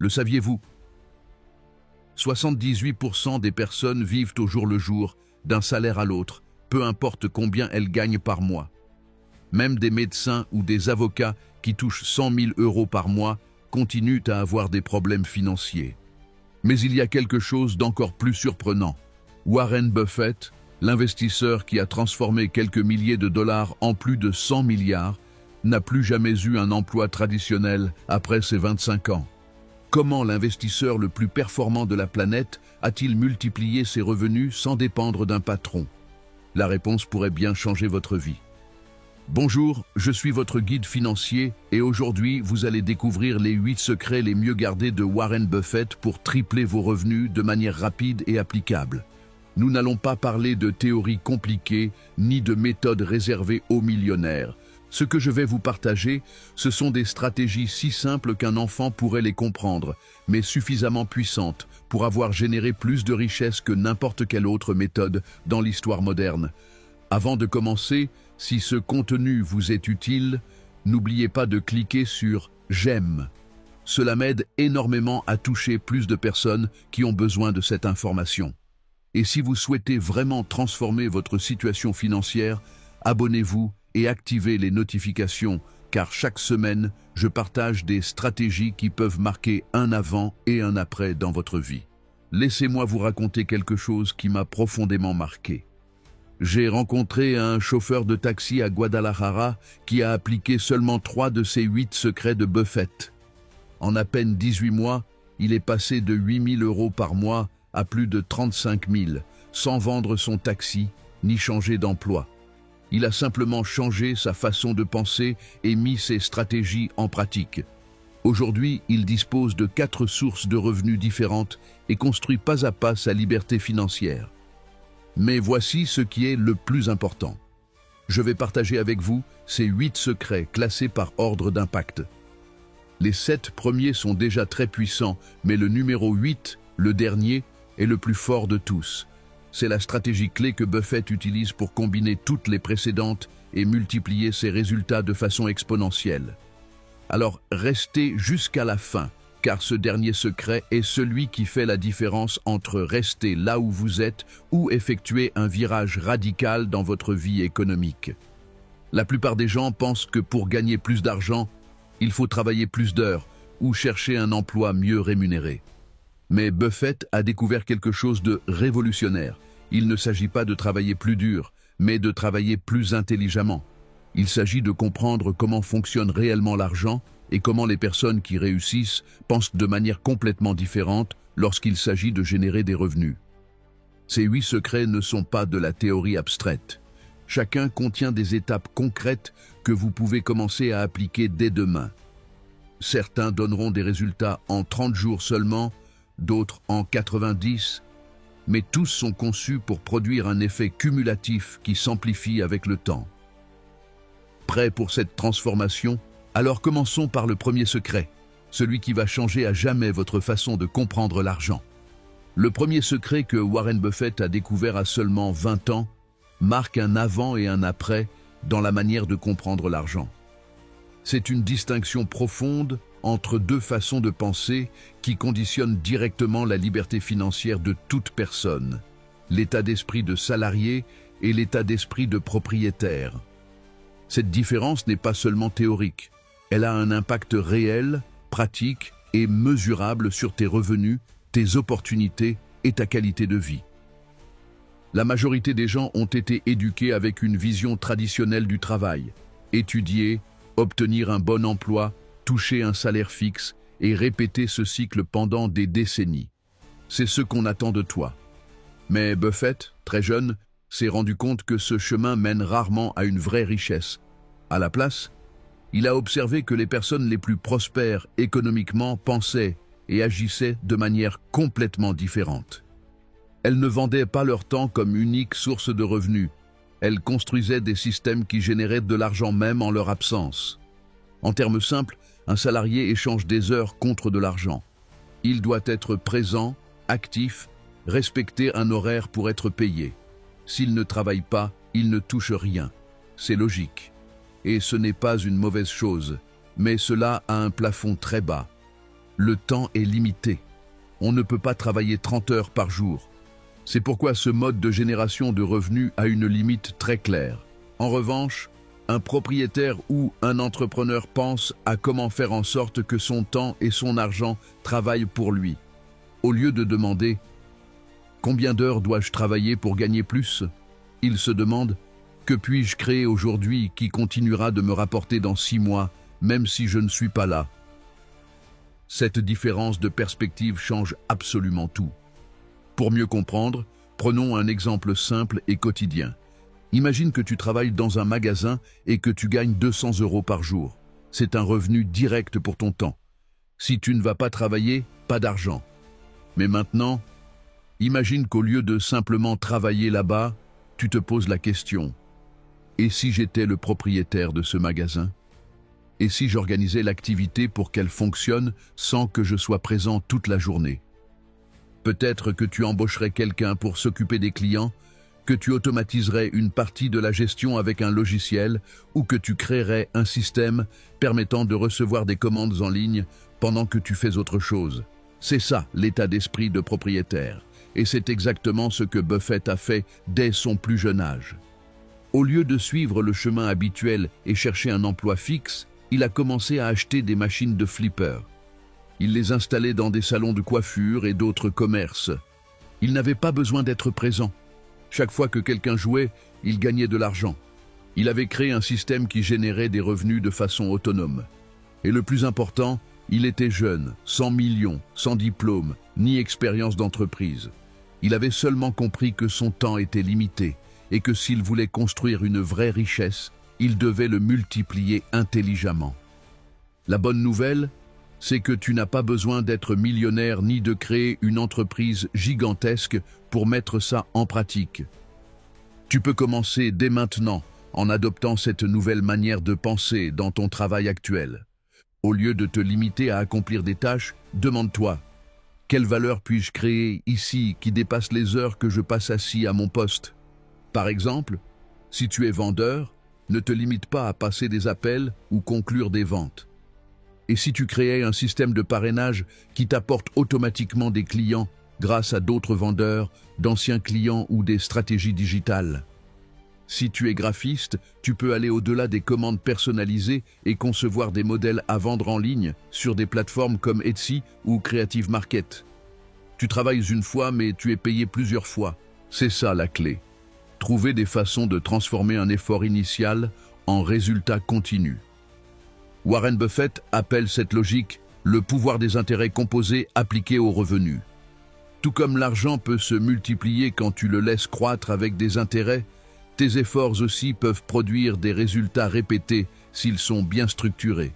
Le saviez-vous? 78% des personnes vivent au jour le jour, d'un salaire à l'autre, peu importe combien elles gagnent par mois. Même des médecins ou des avocats qui touchent 100 000 € par mois continuent à avoir des problèmes financiers. Mais il y a quelque chose d'encore plus surprenant. Warren Buffett, l'investisseur qui a transformé quelques milliers de dollars en plus de 100 milliards, n'a plus jamais eu un emploi traditionnel après ses 25 ans. Comment l'investisseur le plus performant de la planète a-t-il multiplié ses revenus sans dépendre d'un patron? La réponse pourrait bien changer votre vie. Bonjour, je suis votre guide financier et aujourd'hui vous allez découvrir les 8 secrets les mieux gardés de Warren Buffett pour tripler vos revenus de manière rapide et applicable. Nous n'allons pas parler de théories compliquées ni de méthodes réservées aux millionnaires. Ce que je vais vous partager, ce sont des stratégies si simples qu'un enfant pourrait les comprendre, mais suffisamment puissantes pour avoir généré plus de richesses que n'importe quelle autre méthode dans l'histoire moderne. Avant de commencer, si ce contenu vous est utile, n'oubliez pas de cliquer sur « J'aime ». Cela m'aide énormément à toucher plus de personnes qui ont besoin de cette information. Et si vous souhaitez vraiment transformer votre situation financière, abonnez-vous et activez les notifications, car chaque semaine, je partage des stratégies qui peuvent marquer un avant et un après dans votre vie. Laissez-moi vous raconter quelque chose qui m'a profondément marqué. J'ai rencontré un chauffeur de taxi à Guadalajara qui a appliqué seulement 3 de ces 8 secrets de Buffett. En à peine 18 mois, il est passé de 8 000 € par mois à plus de 35 000, sans vendre son taxi ni changer d'emploi. Il a simplement changé sa façon de penser et mis ses stratégies en pratique. Aujourd'hui, il dispose de 4 sources de revenus différentes et construit pas à pas sa liberté financière. Mais voici ce qui est le plus important. Je vais partager avec vous ces 8 secrets classés par ordre d'impact. Les 7 premiers sont déjà très puissants, mais le numéro 8, le dernier, est le plus fort de tous. C'est la stratégie clé que Buffett utilise pour combiner toutes les précédentes et multiplier ses résultats de façon exponentielle. Alors restez jusqu'à la fin, car ce dernier secret est celui qui fait la différence entre rester là où vous êtes ou effectuer un virage radical dans votre vie économique. La plupart des gens pensent que pour gagner plus d'argent, il faut travailler plus d'heures ou chercher un emploi mieux rémunéré. Mais Buffett a découvert quelque chose de révolutionnaire. Il ne s'agit pas de travailler plus dur, mais de travailler plus intelligemment. Il s'agit de comprendre comment fonctionne réellement l'argent et comment les personnes qui réussissent pensent de manière complètement différente lorsqu'il s'agit de générer des revenus. Ces 8 secrets ne sont pas de la théorie abstraite. Chacun contient des étapes concrètes que vous pouvez commencer à appliquer dès demain. Certains donneront des résultats en 30 jours seulement, d'autres en 90, mais tous sont conçus pour produire un effet cumulatif qui s'amplifie avec le temps. Prêt pour cette transformation? Alors commençons par le premier secret, celui qui va changer à jamais votre façon de comprendre l'argent. Le premier secret que Warren Buffett a découvert à seulement 20 ans marque un avant et un après dans la manière de comprendre l'argent. C'est une distinction profonde entre 2 façons de penser qui conditionnent directement la liberté financière de toute personne, l'état d'esprit de salarié et l'état d'esprit de propriétaire. Cette différence n'est pas seulement théorique, elle a un impact réel, pratique et mesurable sur tes revenus, tes opportunités et ta qualité de vie. La majorité des gens ont été éduqués avec une vision traditionnelle du travail, étudier, obtenir un bon emploi, toucher un salaire fixe et répéter ce cycle pendant des décennies. C'est ce qu'on attend de toi. Mais Buffett, très jeune, s'est rendu compte que ce chemin mène rarement à une vraie richesse. À la place, il a observé que les personnes les plus prospères économiquement pensaient et agissaient de manière complètement différente. Elles ne vendaient pas leur temps comme unique source de revenus. Elles construisaient des systèmes qui généraient de l'argent même en leur absence. En termes simples, un salarié échange des heures contre de l'argent. Il doit être présent, actif, respecter un horaire pour être payé. S'il ne travaille pas, il ne touche rien. C'est logique. Et ce n'est pas une mauvaise chose, mais cela a un plafond très bas. le temps est limité. On ne peut pas travailler 30 heures par jour. C'est pourquoi ce mode de génération de revenus a une limite très claire. En revanche, un propriétaire ou un entrepreneur pense à comment faire en sorte que son temps et son argent travaillent pour lui. Au lieu de demander « Combien d'heures dois-je travailler pour gagner plus ?», il se demande « Que puis-je créer aujourd'hui qui continuera de me rapporter dans 6 mois, même si je ne suis pas là ?» Cette différence de perspective change absolument tout. Pour mieux comprendre, prenons un exemple simple et quotidien. Imagine que tu travailles dans un magasin et que tu gagnes 200 € par jour. C'est un revenu direct pour ton temps. Si tu ne vas pas travailler, pas d'argent. Mais maintenant, imagine qu'au lieu de simplement travailler là-bas, tu te poses la question « Et si j'étais le propriétaire de ce magasin ? Et si j'organisais l'activité pour qu'elle fonctionne sans que je sois présent toute la journée ? Peut-être que tu embaucherais quelqu'un pour s'occuper des clients, que tu automatiserais une partie de la gestion avec un logiciel ou que tu créerais un système permettant de recevoir des commandes en ligne pendant que tu fais autre chose. C'est ça l'état d'esprit de propriétaire. Et c'est exactement ce que Buffett a fait dès son plus jeune âge. Au lieu de suivre le chemin habituel et chercher un emploi fixe, il a commencé à acheter des machines de flipper. Il les installait dans des salons de coiffure et d'autres commerces. Il n'avait pas besoin d'être présent. Chaque fois que quelqu'un jouait, il gagnait de l'argent. Il avait créé un système qui générait des revenus de façon autonome. Et le plus important, il était jeune, sans millions, sans diplôme, ni expérience d'entreprise. Il avait seulement compris que son temps était limité et que s'il voulait construire une vraie richesse, il devait le multiplier intelligemment. La bonne nouvelle, c'est que tu n'as pas besoin d'être millionnaire ni de créer une entreprise gigantesque pour mettre ça en pratique. Tu peux commencer dès maintenant en adoptant cette nouvelle manière de penser dans ton travail actuel. Au lieu de te limiter à accomplir des tâches, demande-toi « Quelle valeur puis-je créer ici qui dépasse les heures que je passe assis à mon poste ?» Par exemple, si tu es vendeur, ne te limite pas à passer des appels ou conclure des ventes. Et si tu créais un système de parrainage qui t'apporte automatiquement des clients grâce à d'autres vendeurs, d'anciens clients ou des stratégies digitales? Si tu es graphiste, tu peux aller au-delà des commandes personnalisées et concevoir des modèles à vendre en ligne sur des plateformes comme Etsy ou Creative Market. Tu travailles une fois mais tu es payé plusieurs fois. C'est ça la clé. Trouver des façons de transformer un effort initial en résultat continu. Warren Buffett appelle cette logique le pouvoir des intérêts composés appliqué aux revenus. Tout comme l'argent peut se multiplier quand tu le laisses croître avec des intérêts, tes efforts aussi peuvent produire des résultats répétés s'ils sont bien structurés.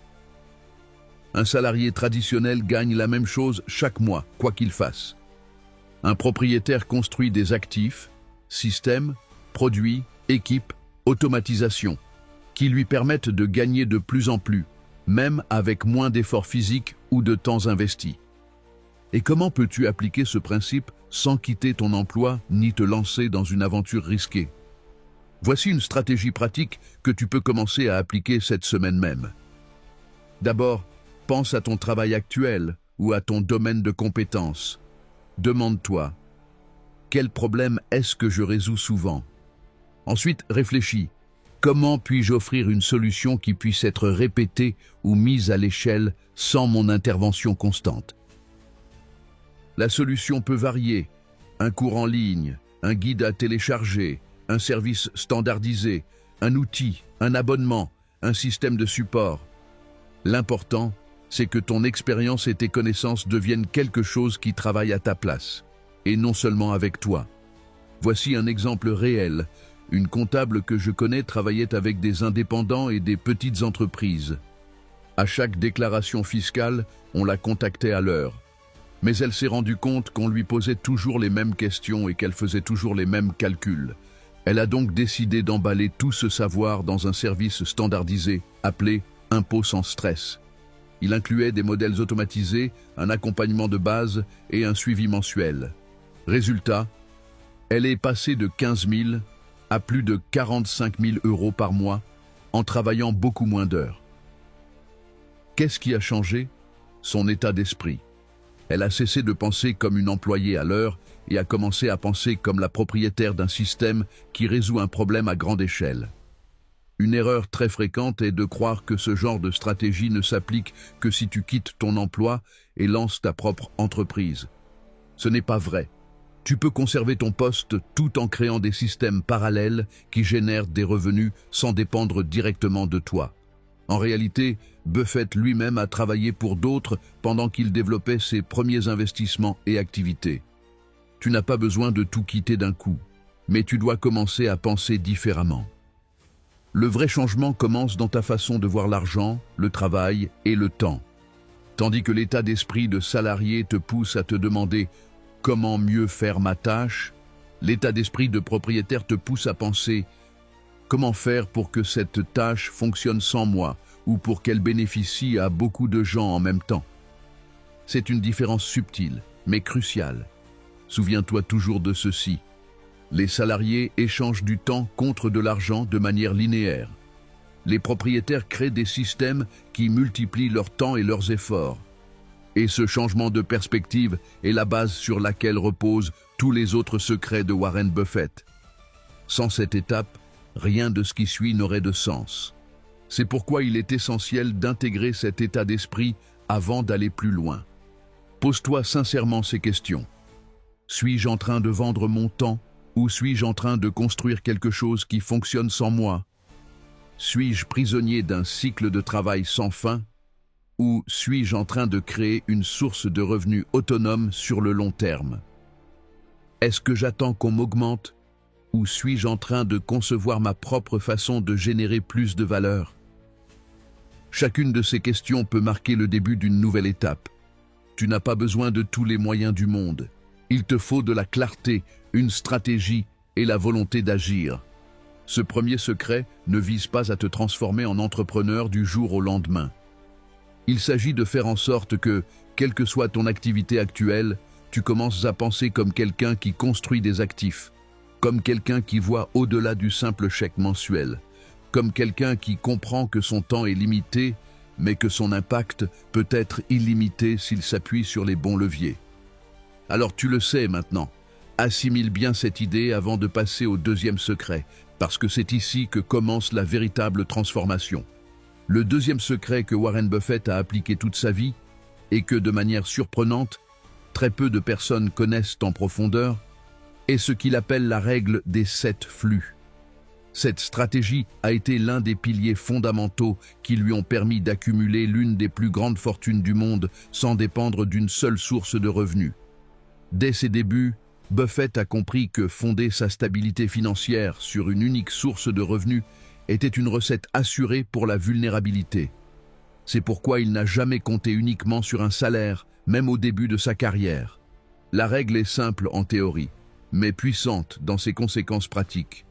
Un salarié traditionnel gagne la même chose chaque mois, quoi qu'il fasse. Un propriétaire construit des actifs, systèmes, produits, équipes, automatisation, qui lui permettent de gagner de plus en plus, même avec moins d'efforts physiques ou de temps investi. Et comment peux-tu appliquer ce principe sans quitter ton emploi ni te lancer dans une aventure risquée? Voici une stratégie pratique que tu peux commencer à appliquer cette semaine même. D'abord, pense à ton travail actuel ou à ton domaine de compétences. Demande-toi, quel problème est-ce que je résous souvent? Ensuite, réfléchis. Comment puis-je offrir une solution qui puisse être répétée ou mise à l'échelle sans mon intervention constante? La solution peut varier. Un cours en ligne, un guide à télécharger, un service standardisé, un outil, un abonnement, un système de support. L'important, c'est que ton expérience et tes connaissances deviennent quelque chose qui travaille à ta place, et non seulement avec toi. Voici un exemple réel. Une comptable que je connais travaillait avec des indépendants et des petites entreprises. À chaque déclaration fiscale, on la contactait à l'heure. Mais elle s'est rendue compte qu'on lui posait toujours les mêmes questions et qu'elle faisait toujours les mêmes calculs. Elle a donc décidé d'emballer tout ce savoir dans un service standardisé appelé « Impôt sans stress ». Il incluait des modèles automatisés, un accompagnement de base et un suivi mensuel. Résultat, elle est passée de 15 000 à plus de 45 000 € par mois en travaillant beaucoup moins d'heures. Qu'est-ce qui a changé? son état d'esprit. Elle a cessé de penser comme une employée à l'heure et a commencé à penser comme la propriétaire d'un système qui résout un problème à grande échelle. Une erreur très fréquente est de croire que ce genre de stratégie ne s'applique que si tu quittes ton emploi et lances ta propre entreprise. Ce n'est pas vrai. Tu peux conserver ton poste tout en créant des systèmes parallèles qui génèrent des revenus sans dépendre directement de toi. En réalité, Buffett lui-même a travaillé pour d'autres pendant qu'il développait ses premiers investissements et activités. Tu n'as pas besoin de tout quitter d'un coup, mais tu dois commencer à penser différemment. Le vrai changement commence dans ta façon de voir l'argent, le travail et le temps. Tandis que l'état d'esprit de salarié te pousse à te demander « Comment mieux faire ma tâche ?», l'état d'esprit de propriétaire te pousse à penser « Comment faire pour que cette tâche fonctionne sans moi ou pour qu'elle bénéficie à beaucoup de gens en même temps ?» C'est une différence subtile, mais cruciale. Souviens-toi toujours de ceci. Les salariés échangent du temps contre de l'argent de manière linéaire. Les propriétaires créent des systèmes qui multiplient leur temps et leurs efforts. Et ce changement de perspective est la base sur laquelle reposent tous les autres secrets de Warren Buffett. Sans cette étape, rien de ce qui suit n'aurait de sens. C'est pourquoi il est essentiel d'intégrer cet état d'esprit avant d'aller plus loin. Pose-toi sincèrement ces questions. Suis-je en train de vendre mon temps ou suis-je en train de construire quelque chose qui fonctionne sans moi? Suis-je prisonnier d'un cycle de travail sans fin ou suis-je en train de créer une source de revenus autonome sur le long terme? Est-ce que j'attends qu'on m'augmente ou suis-je en train de concevoir ma propre façon de générer plus de valeur? Chacune de ces questions peut marquer le début d'une nouvelle étape. Tu n'as pas besoin de tous les moyens du monde. Il te faut de la clarté, une stratégie et la volonté d'agir. Ce premier secret ne vise pas à te transformer en entrepreneur du jour au lendemain. Il s'agit de faire en sorte que, quelle que soit ton activité actuelle, tu commences à penser comme quelqu'un qui construit des actifs, comme quelqu'un qui voit au-delà du simple chèque mensuel, comme quelqu'un qui comprend que son temps est limité, mais que son impact peut être illimité s'il s'appuie sur les bons leviers. Alors tu le sais maintenant, assimile bien cette idée avant de passer au deuxième secret, parce que c'est ici que commence la véritable transformation. Le deuxième secret que Warren Buffett a appliqué toute sa vie, et que de manière surprenante, très peu de personnes connaissent en profondeur, est ce qu'il appelle la règle des 7 flux. Cette stratégie a été l'un des piliers fondamentaux qui lui ont permis d'accumuler l'une des plus grandes fortunes du monde sans dépendre d'une seule source de revenus. Dès ses débuts, Buffett a compris que fonder sa stabilité financière sur une unique source de revenus était une recette assurée pour la vulnérabilité. C'est pourquoi il n'a jamais compté uniquement sur un salaire, même au début de sa carrière. La règle est simple en théorie, mais puissante dans ses conséquences pratiques.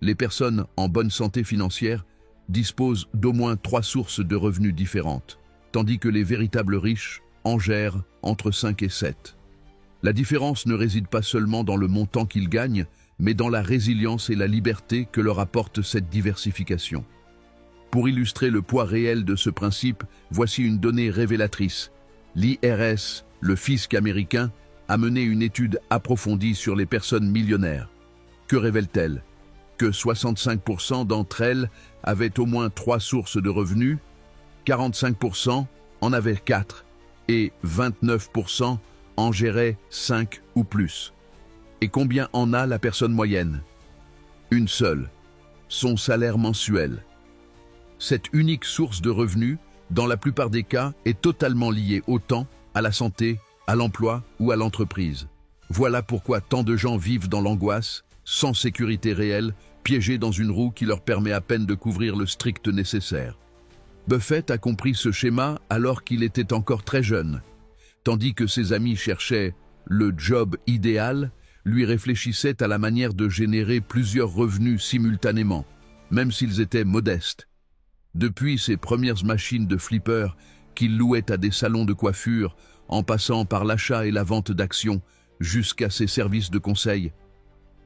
Les personnes en bonne santé financière disposent d'au moins 3 sources de revenus différentes, tandis que les véritables riches en gèrent entre 5 et 7. La différence ne réside pas seulement dans le montant qu'ils gagnent, mais dans la résilience et la liberté que leur apporte cette diversification. Pour illustrer le poids réel de ce principe, voici une donnée révélatrice. L'IRS, le fisc américain, a mené une étude approfondie sur les personnes millionnaires. Que révèle-t-elle? Que 65% d'entre elles avaient au moins 3 sources de revenus, 45% en avaient 4 et 29% en gérait 5 ou plus. Et combien en a la personne moyenne? Une seule, son salaire mensuel. Cette unique source de revenus, dans la plupart des cas, est totalement liée au temps, à la santé, à l'emploi ou à l'entreprise. Voilà pourquoi tant de gens vivent dans l'angoisse, sans sécurité réelle, piégés dans une roue qui leur permet à peine de couvrir le strict nécessaire. Buffett a compris ce schéma alors qu'il était encore très jeune. Tandis que ses amis cherchaient le job idéal, lui réfléchissait à la manière de générer plusieurs revenus simultanément, même s'ils étaient modestes. Depuis ses premières machines de flipper qu'il louait à des salons de coiffure, en passant par l'achat et la vente d'actions, jusqu'à ses services de conseil,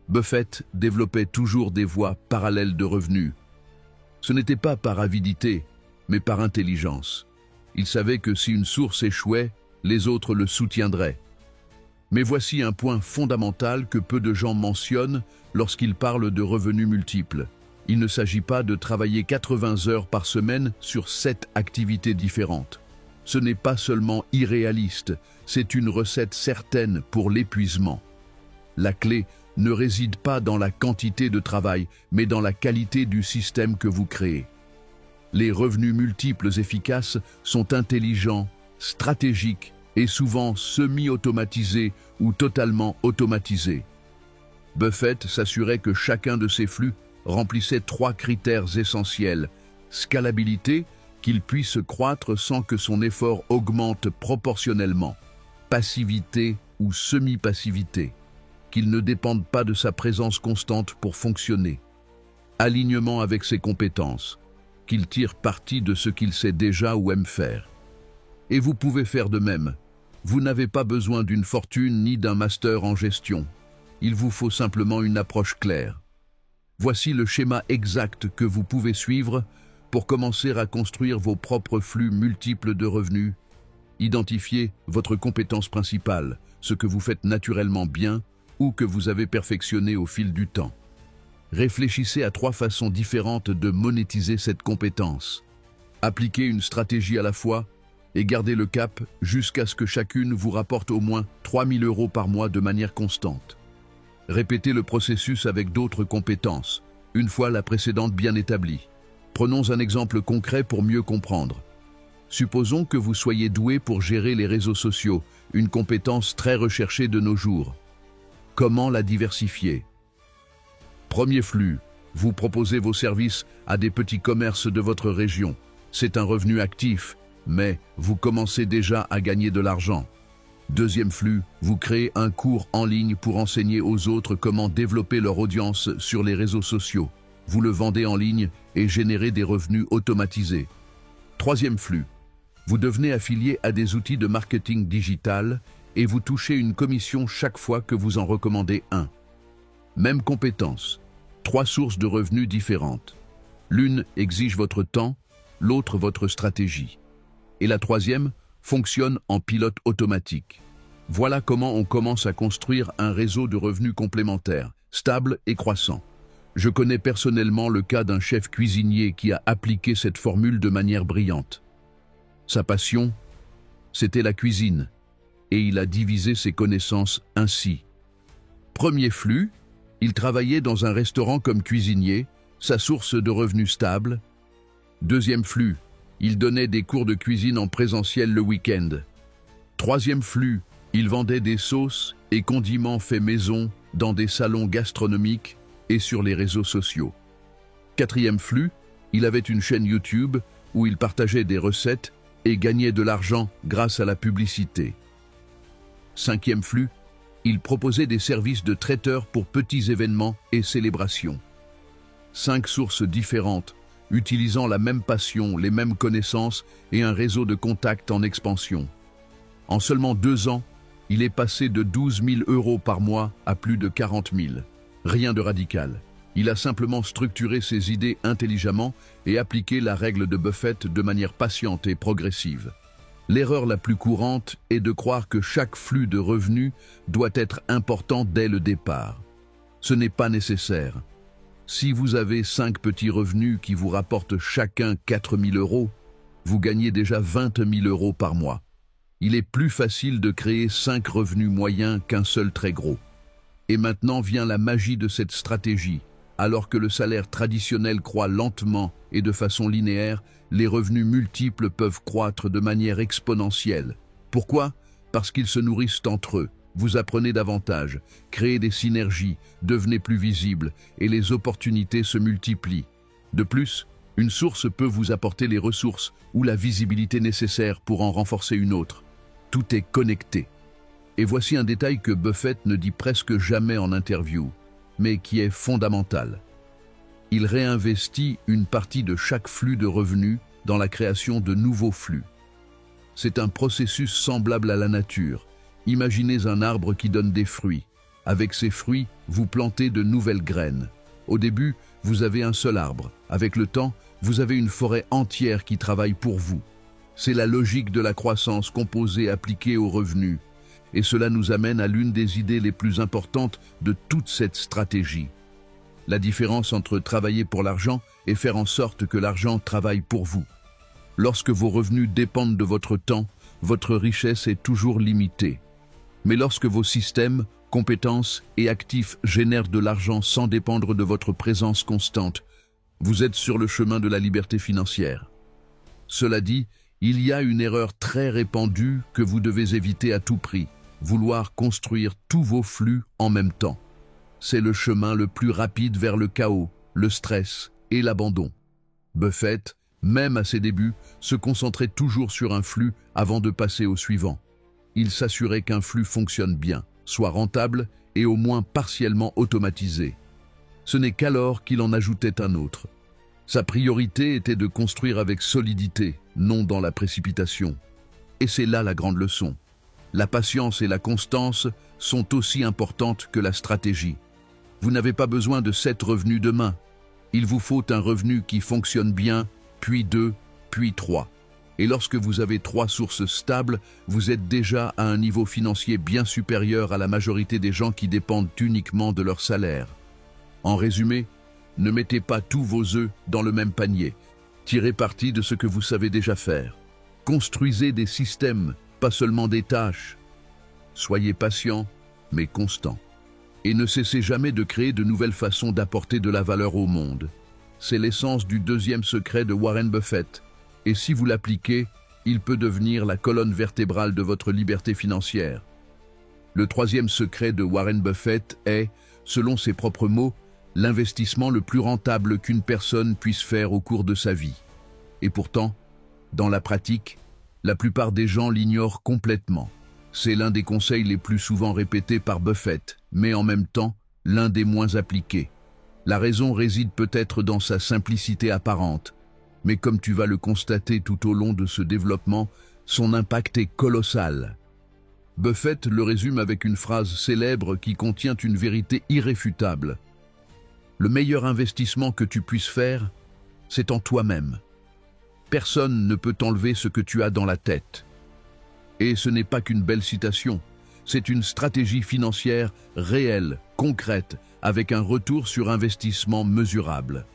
Buffett développait toujours des voies parallèles de revenus. Ce n'était pas par avidité, mais par intelligence. Il savait que si une source échouait, les autres le soutiendraient. Mais voici un point fondamental que peu de gens mentionnent lorsqu'ils parlent de revenus multiples. Il ne s'agit pas de travailler 80 heures par semaine sur 7 activités différentes. Ce n'est pas seulement irréaliste, c'est une recette certaine pour l'épuisement. La clé ne réside pas dans la quantité de travail, mais dans la qualité du système que vous créez. Les revenus multiples efficaces sont intelligents, stratégiques et souvent semi-automatisés ou totalement automatisés. Buffett s'assurait que chacun de ses flux remplissait 3 critères essentiels: scalabilité, qu'il puisse croître sans que son effort augmente proportionnellement; passivité ou semi-passivité, qu'il ne dépende pas de sa présence constante pour fonctionner; alignement avec ses compétences, qu'il tire parti de ce qu'il sait déjà ou aime faire. Et vous pouvez faire de même. Vous n'avez pas besoin d'une fortune ni d'un master en gestion. Il vous faut simplement une approche claire. Voici le schéma exact que vous pouvez suivre pour commencer à construire vos propres flux multiples de revenus. Identifiez votre compétence principale, ce que vous faites naturellement bien ou que vous avez perfectionné au fil du temps. Réfléchissez à 3 façons différentes de monétiser cette compétence. Appliquez une stratégie à la fois et gardez le cap jusqu'à ce que chacune vous rapporte au moins 3 000 € par mois de manière constante. Répétez le processus avec d'autres compétences, une fois la précédente bien établie. Prenons un exemple concret pour mieux comprendre. Supposons que vous soyez doué pour gérer les réseaux sociaux, une compétence très recherchée de nos jours. Comment la diversifier? Premier flux, vous proposez vos services à des petits commerces de votre région. C'est un revenu actif, mais vous commencez déjà à gagner de l'argent. Deuxième flux, vous créez un cours en ligne pour enseigner aux autres comment développer leur audience sur les réseaux sociaux. Vous le vendez en ligne et générez des revenus automatisés. Troisième flux, vous devenez affilié à des outils de marketing digital et vous touchez une commission chaque fois que vous en recommandez un. Même compétence, 3 sources de revenus différentes. L'une exige votre temps, l'autre votre stratégie. Et la troisième fonctionne en pilote automatique. Voilà comment on commence à construire un réseau de revenus complémentaires, stable et croissant. Je connais personnellement le cas d'un chef cuisinier qui a appliqué cette formule de manière brillante. Sa passion, c'était la cuisine, et il a divisé ses connaissances ainsi. Premier flux, il travaillait dans un restaurant comme cuisinier, sa source de revenus stable. Deuxième flux, il donnait des cours de cuisine en présentiel le week-end. Troisième flux, il vendait des sauces et condiments faits maison dans des salons gastronomiques et sur les réseaux sociaux. Quatrième flux, il avait une chaîne YouTube où il partageait des recettes et gagnait de l'argent grâce à la publicité. Cinquième flux, il proposait des services de traiteur pour petits événements et célébrations. 5 sources différentes, utilisant la même passion, les mêmes connaissances et un réseau de contacts en expansion. En seulement 2 ans, il est passé de 12 000 € par mois à plus de 40 000. Rien de radical. Il a simplement structuré ses idées intelligemment et appliqué la règle de Buffett de manière patiente et progressive. L'erreur la plus courante est de croire que chaque flux de revenus doit être important dès le départ. Ce n'est pas nécessaire. Si vous avez 5 petits revenus qui vous rapportent chacun 4 000 €, vous gagnez déjà 20 000 € par mois. Il est plus facile de créer 5 revenus moyens qu'un seul très gros. Et maintenant vient la magie de cette stratégie. Alors que le salaire traditionnel croît lentement et de façon linéaire, les revenus multiples peuvent croître de manière exponentielle. Pourquoi? Parce qu'ils se nourrissent entre eux. Vous apprenez davantage, créez des synergies, devenez plus visible et les opportunités se multiplient. De plus, une source peut vous apporter les ressources ou la visibilité nécessaire pour en renforcer une autre. Tout est connecté. Et voici un détail que Buffett ne dit presque jamais en interview, mais qui est fondamental. Il réinvestit une partie de chaque flux de revenus dans la création de nouveaux flux. C'est un processus semblable à la nature. Imaginez un arbre qui donne des fruits. Avec ces fruits, vous plantez de nouvelles graines. Au début, vous avez un seul arbre. Avec le temps, vous avez une forêt entière qui travaille pour vous. C'est la logique de la croissance composée appliquée aux revenus. Et cela nous amène à l'une des idées les plus importantes de toute cette stratégie. La différence entre travailler pour l'argent et faire en sorte que l'argent travaille pour vous. Lorsque vos revenus dépendent de votre temps, votre richesse est toujours limitée. Mais lorsque vos systèmes, compétences et actifs génèrent de l'argent sans dépendre de votre présence constante, vous êtes sur le chemin de la liberté financière. Cela dit, il y a une erreur très répandue que vous devez éviter à tout prix, vouloir construire tous vos flux en même temps. C'est le chemin le plus rapide vers le chaos, le stress et l'abandon. Buffett, même à ses débuts, se concentrait toujours sur un flux avant de passer au suivant. Il s'assurait qu'un flux fonctionne bien, soit rentable et au moins partiellement automatisé. Ce n'est qu'alors qu'il en ajoutait un autre. Sa priorité était de construire avec solidité, non dans la précipitation. Et c'est là la grande leçon. La patience et la constance sont aussi importantes que la stratégie. Vous n'avez pas besoin de 7 revenus demain. Il vous faut un revenu qui fonctionne bien, puis 2, puis 3. Et lorsque vous avez 3 sources stables, vous êtes déjà à un niveau financier bien supérieur à la majorité des gens qui dépendent uniquement de leur salaire. En résumé, ne mettez pas tous vos œufs dans le même panier. Tirez parti de ce que vous savez déjà faire. Construisez des systèmes, pas seulement des tâches. Soyez patient, mais constant. Et ne cessez jamais de créer de nouvelles façons d'apporter de la valeur au monde. C'est l'essence du deuxième secret de Warren Buffett. Et si vous l'appliquez, il peut devenir la colonne vertébrale de votre liberté financière. Le troisième secret de Warren Buffett est, selon ses propres mots, l'investissement le plus rentable qu'une personne puisse faire au cours de sa vie. Et pourtant, dans la pratique, la plupart des gens l'ignorent complètement. C'est l'un des conseils les plus souvent répétés par Buffett, mais en même temps, l'un des moins appliqués. La raison réside peut-être dans sa simplicité apparente, mais comme tu vas le constater tout au long de ce développement, son impact est colossal. Buffett le résume avec une phrase célèbre qui contient une vérité irréfutable. Le meilleur investissement que tu puisses faire, c'est en toi-même. Personne ne peut t'enlever ce que tu as dans la tête. Et ce n'est pas qu'une belle citation, c'est une stratégie financière réelle, concrète, avec un retour sur investissement mesurable.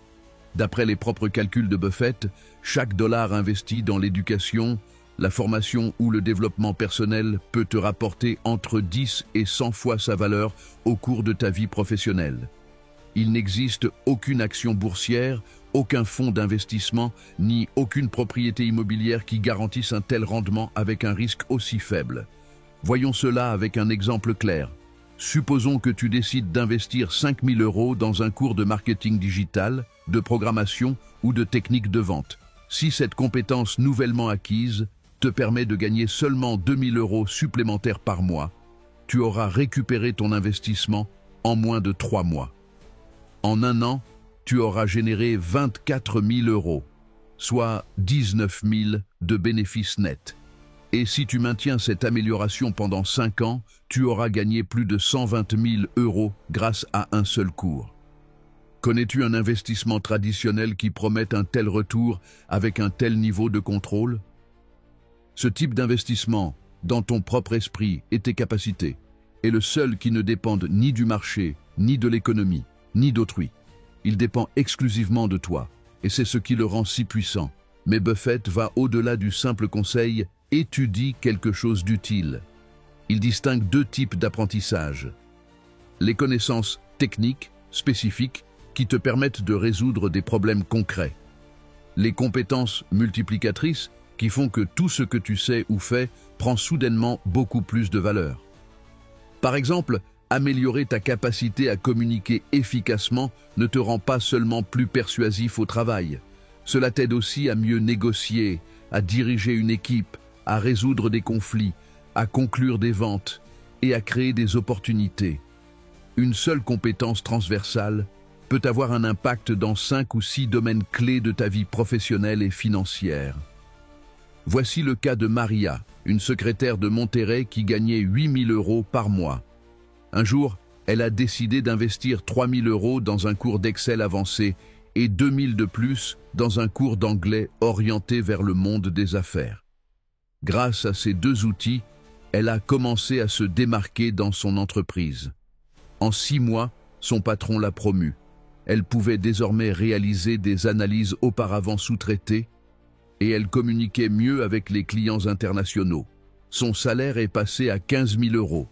D'après les propres calculs de Buffett, chaque dollar investi dans l'éducation, la formation ou le développement personnel peut te rapporter entre 10 et 100 fois sa valeur au cours de ta vie professionnelle. Il n'existe aucune action boursière, aucun fonds d'investissement, ni aucune propriété immobilière qui garantisse un tel rendement avec un risque aussi faible. Voyons cela avec un exemple clair. Supposons que tu décides d'investir 5 000 € dans un cours de marketing digital, de programmation ou de technique de vente. Si cette compétence nouvellement acquise te permet de gagner seulement 2 000 € supplémentaires par mois, tu auras récupéré ton investissement en moins de 3 mois. En un an, tu auras généré 24 000 €, soit 19 000 de bénéfices nets. Et si tu maintiens cette amélioration pendant 5 ans, tu auras gagné plus de 120 000 € grâce à un seul cours. Connais-tu un investissement traditionnel qui promette un tel retour avec un tel niveau de contrôle? Ce type d'investissement, dans ton propre esprit et tes capacités, est le seul qui ne dépende ni du marché, ni de l'économie, ni d'autrui. Il dépend exclusivement de toi, et c'est ce qui le rend si puissant. Mais Buffett va au-delà du simple conseil « étudie quelque chose d'utile ». Il distingue 2 types d'apprentissage. Les connaissances techniques, spécifiques, qui te permettent de résoudre des problèmes concrets. Les compétences multiplicatrices, qui font que tout ce que tu sais ou fais prend soudainement beaucoup plus de valeur. Par exemple, améliorer ta capacité à communiquer efficacement ne te rend pas seulement plus persuasif au travail. Cela t'aide aussi à mieux négocier, à diriger une équipe, à résoudre des conflits, à conclure des ventes et à créer des opportunités. Une seule compétence transversale peut avoir un impact dans 5 ou 6 domaines clés de ta vie professionnelle et financière. Voici le cas de Maria, une secrétaire de Monterrey qui gagnait 8 000 € par mois. Un jour, elle a décidé d'investir 3 000 € dans un cours d'Excel avancé et 2 000 de plus dans un cours d'anglais orienté vers le monde des affaires. Grâce à ces deux outils, elle a commencé à se démarquer dans son entreprise. En 6 mois, son patron l'a promue. Elle pouvait désormais réaliser des analyses auparavant sous-traitées et elle communiquait mieux avec les clients internationaux. Son salaire est passé à 15 000 €.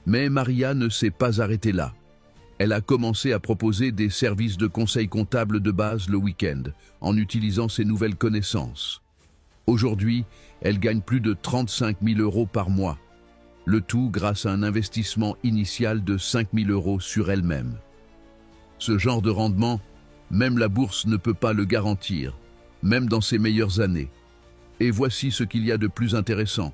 Mais Maria ne s'est pas arrêtée là. Elle a commencé à proposer des services de conseil comptable de base le week-end, en utilisant ses nouvelles connaissances. Aujourd'hui, elle gagne plus de 35 000 € par mois. Le tout grâce à un investissement initial de 5 000 € sur elle-même. Ce genre de rendement, même la bourse ne peut pas le garantir, même dans ses meilleures années. Et voici ce qu'il y a de plus intéressant.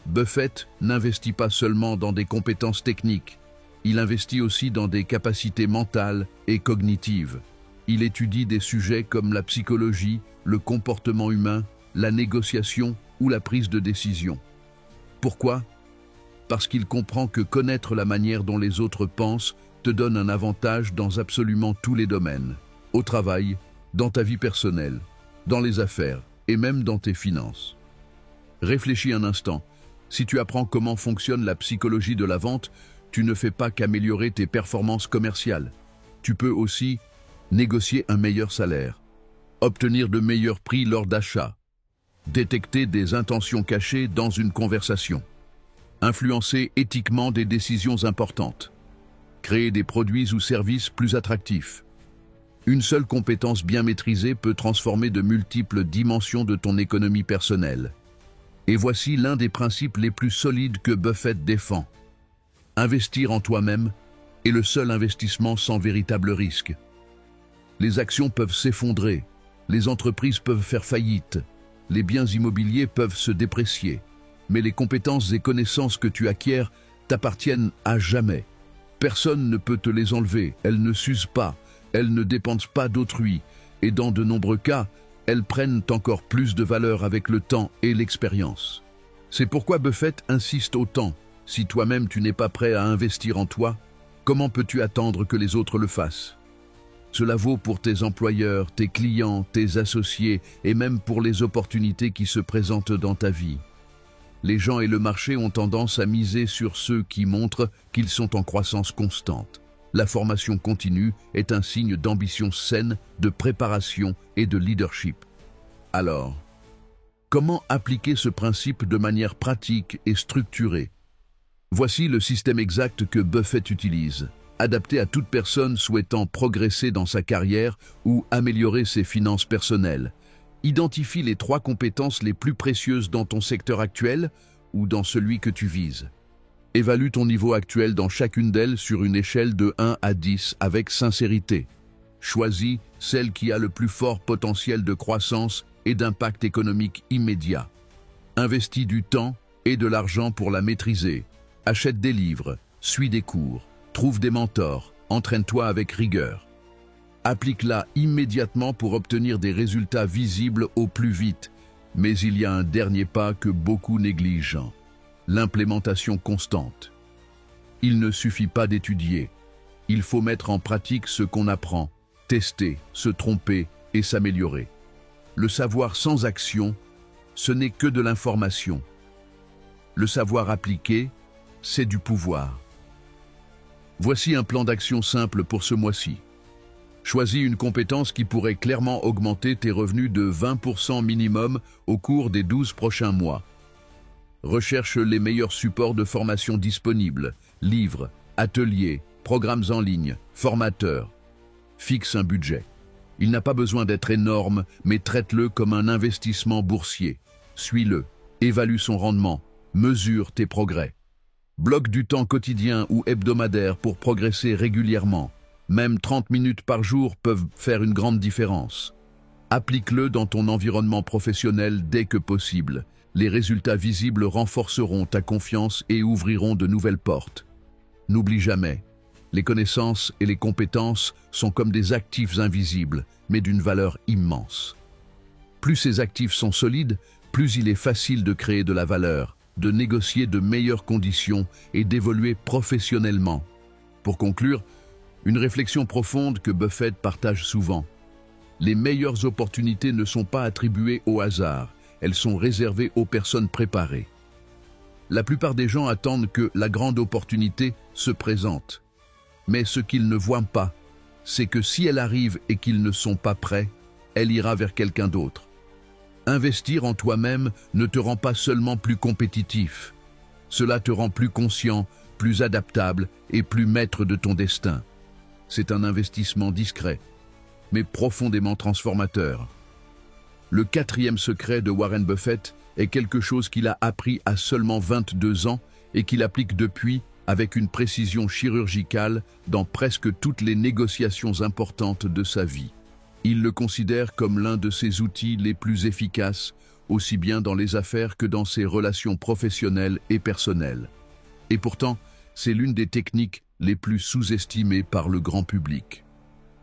Buffett n'investit pas seulement dans des compétences techniques, il investit aussi dans des capacités mentales et cognitives. Il étudie des sujets comme la psychologie, le comportement humain, la négociation ou la prise de décision. Pourquoi ? Parce qu'il comprend que connaître la manière dont les autres pensent te donne un avantage dans absolument tous les domaines. Au travail, dans ta vie personnelle, dans les affaires et même dans tes finances. Réfléchis un instant. Si tu apprends comment fonctionne la psychologie de la vente, tu ne fais pas qu'améliorer tes performances commerciales. Tu peux aussi négocier un meilleur salaire, obtenir de meilleurs prix lors d'achats, détecter des intentions cachées dans une conversation, influencer éthiquement des décisions importantes, créer des produits ou services plus attractifs. Une seule compétence bien maîtrisée peut transformer de multiples dimensions de ton économie personnelle. Et voici l'un des principes les plus solides que Buffett défend. Investir en toi-même est le seul investissement sans véritable risque. Les actions peuvent s'effondrer, les entreprises peuvent faire faillite, les biens immobiliers peuvent se déprécier, mais les compétences et connaissances que tu acquiers t'appartiennent à jamais. Personne ne peut te les enlever, elles ne s'usent pas, elles ne dépendent pas d'autrui, et dans de nombreux cas, elles prennent encore plus de valeur avec le temps et l'expérience. C'est pourquoi Buffett insiste autant. Si toi-même tu n'es pas prêt à investir en toi, comment peux-tu attendre que les autres le fassent? Cela vaut pour tes employeurs, tes clients, tes associés et même pour les opportunités qui se présentent dans ta vie. Les gens et le marché ont tendance à miser sur ceux qui montrent qu'ils sont en croissance constante. La formation continue est un signe d'ambition saine, de préparation et de leadership. Alors, comment appliquer ce principe de manière pratique et structurée? Voici le système exact que Buffett utilise, adapté à toute personne souhaitant progresser dans sa carrière ou améliorer ses finances personnelles. Identifie les 3 compétences les plus précieuses dans ton secteur actuel ou dans celui que tu vises. Évalue ton niveau actuel dans chacune d'elles sur une échelle de 1 à 10 avec sincérité. Choisis celle qui a le plus fort potentiel de croissance et d'impact économique immédiat. Investis du temps et de l'argent pour la maîtriser. Achète des livres, suis des cours, trouve des mentors, entraîne-toi avec rigueur. Applique-la immédiatement pour obtenir des résultats visibles au plus vite. Mais il y a un dernier pas que beaucoup négligent. L'implémentation constante. Il ne suffit pas d'étudier. Il faut mettre en pratique ce qu'on apprend, tester, se tromper et s'améliorer. Le savoir sans action, ce n'est que de l'information. Le savoir appliqué, c'est du pouvoir. Voici un plan d'action simple pour ce mois-ci. Choisis une compétence qui pourrait clairement augmenter tes revenus de 20% minimum au cours des 12 prochains mois. Recherche les meilleurs supports de formation disponibles, livres, ateliers, programmes en ligne, formateurs. Fixe un budget. Il n'a pas besoin d'être énorme, mais traite-le comme un investissement boursier. Suis-le, évalue son rendement, mesure tes progrès. Bloque du temps quotidien ou hebdomadaire pour progresser régulièrement. Même 30 minutes par jour peuvent faire une grande différence. Applique-le dans ton environnement professionnel dès que possible. Les résultats visibles renforceront ta confiance et ouvriront de nouvelles portes. N'oublie jamais, les connaissances et les compétences sont comme des actifs invisibles, mais d'une valeur immense. Plus ces actifs sont solides, plus il est facile de créer de la valeur, de négocier de meilleures conditions et d'évoluer professionnellement. Pour conclure, une réflexion profonde que Buffett partage souvent. Les meilleures opportunités ne sont pas attribuées au hasard, elles sont réservées aux personnes préparées. La plupart des gens attendent que la grande opportunité se présente. Mais ce qu'ils ne voient pas, c'est que si elle arrive et qu'ils ne sont pas prêts, elle ira vers quelqu'un d'autre. Investir en toi-même ne te rend pas seulement plus compétitif. Cela te rend plus conscient, plus adaptable et plus maître de ton destin. C'est un investissement discret, mais profondément transformateur. Le 4e secret de Warren Buffett est quelque chose qu'il a appris à seulement 22 ans et qu'il applique depuis avec une précision chirurgicale dans presque toutes les négociations importantes de sa vie. Il le considère comme l'un de ses outils les plus efficaces, aussi bien dans les affaires que dans ses relations professionnelles et personnelles. Et pourtant, c'est l'une des techniques les plus sous-estimées par le grand public.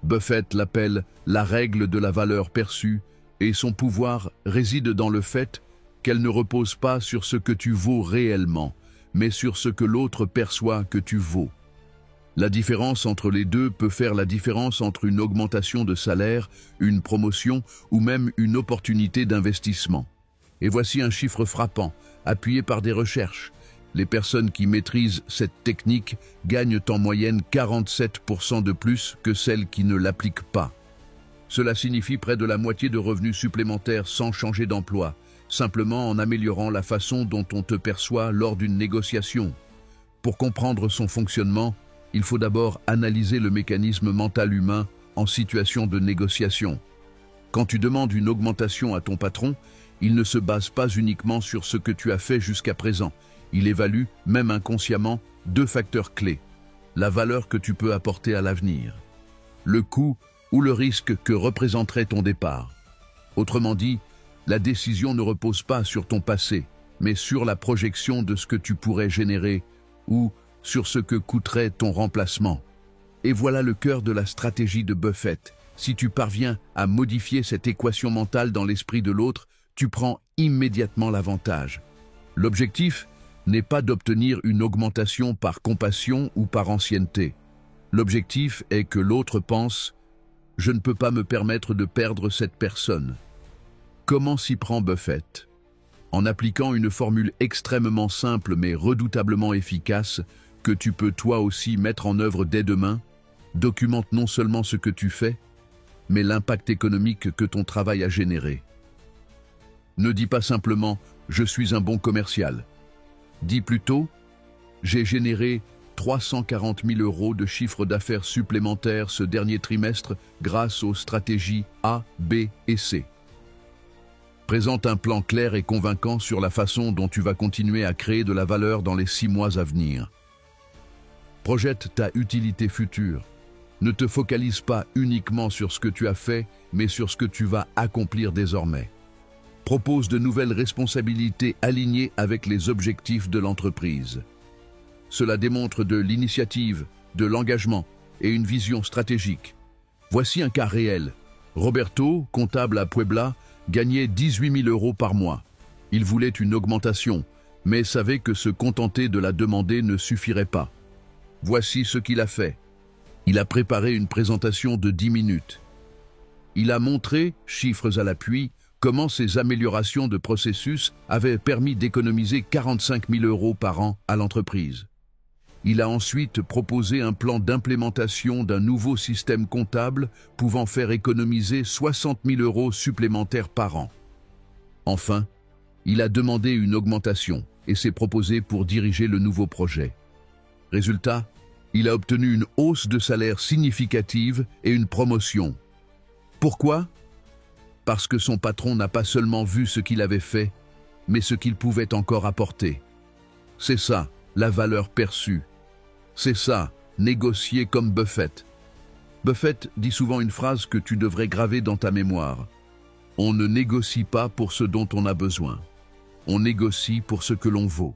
Buffett l'appelle la règle de la valeur perçue, et son pouvoir réside dans le fait qu'elle ne repose pas sur ce que tu vaux réellement, mais sur ce que l'autre perçoit que tu vaux. La différence entre les deux peut faire la différence entre une augmentation de salaire, une promotion ou même une opportunité d'investissement. Et voici un chiffre frappant, appuyé par des recherches. Les personnes qui maîtrisent cette technique gagnent en moyenne 47% de plus que celles qui ne l'appliquent pas. Cela signifie près de la moitié de revenus supplémentaires sans changer d'emploi, simplement en améliorant la façon dont on te perçoit lors d'une négociation. Pour comprendre son fonctionnement, il faut d'abord analyser le mécanisme mental humain en situation de négociation. Quand tu demandes une augmentation à ton patron, il ne se base pas uniquement sur ce que tu as fait jusqu'à présent. Il évalue, même inconsciemment, 2 facteurs clés. La valeur que tu peux apporter à l'avenir. Le coût ou le risque que représenterait ton départ. Autrement dit, la décision ne repose pas sur ton passé, mais sur la projection de ce que tu pourrais générer ou sur ce que coûterait ton remplacement. Et voilà le cœur de la stratégie de Buffett. Si tu parviens à modifier cette équation mentale dans l'esprit de l'autre, tu prends immédiatement l'avantage. L'objectif n'est pas d'obtenir une augmentation par compassion ou par ancienneté. L'objectif est que l'autre pense « Je ne peux pas me permettre de perdre cette personne ». Comment s'y prend Buffett? En appliquant une formule extrêmement simple mais redoutablement efficace, que tu peux toi aussi mettre en œuvre dès demain, documente non seulement ce que tu fais, mais l'impact économique que ton travail a généré. Ne dis pas simplement « je suis un bon commercial ». Dis plutôt « j'ai généré 340 000 € de chiffre d'affaires supplémentaire ce dernier trimestre grâce aux stratégies A, B et C ». Présente un plan clair et convaincant sur la façon dont tu vas continuer à créer de la valeur dans les 6 mois à venir. Projette ta utilité future. Ne te focalise pas uniquement sur ce que tu as fait, mais sur ce que tu vas accomplir désormais. Propose de nouvelles responsabilités alignées avec les objectifs de l'entreprise. Cela démontre de l'initiative, de l'engagement et une vision stratégique. Voici un cas réel. Roberto, comptable à Puebla, gagnait 18 000 € par mois. Il voulait une augmentation, mais savait que se contenter de la demander ne suffirait pas. Voici ce qu'il a fait. Il a préparé une présentation de 10 minutes. Il a montré, chiffres à l'appui, comment ces améliorations de processus avaient permis d'économiser 45 000 € par an à l'entreprise. Il a ensuite proposé un plan d'implémentation d'un nouveau système comptable pouvant faire économiser 60 000 € supplémentaires par an. Enfin, il a demandé une augmentation et s'est proposé pour diriger le nouveau projet. Résultat, il a obtenu une hausse de salaire significative et une promotion. Pourquoi? Parce que son patron n'a pas seulement vu ce qu'il avait fait, mais ce qu'il pouvait encore apporter. C'est ça, la valeur perçue. C'est ça, négocier comme Buffett. Buffett dit souvent une phrase que tu devrais graver dans ta mémoire. On ne négocie pas pour ce dont on a besoin. On négocie pour ce que l'on vaut.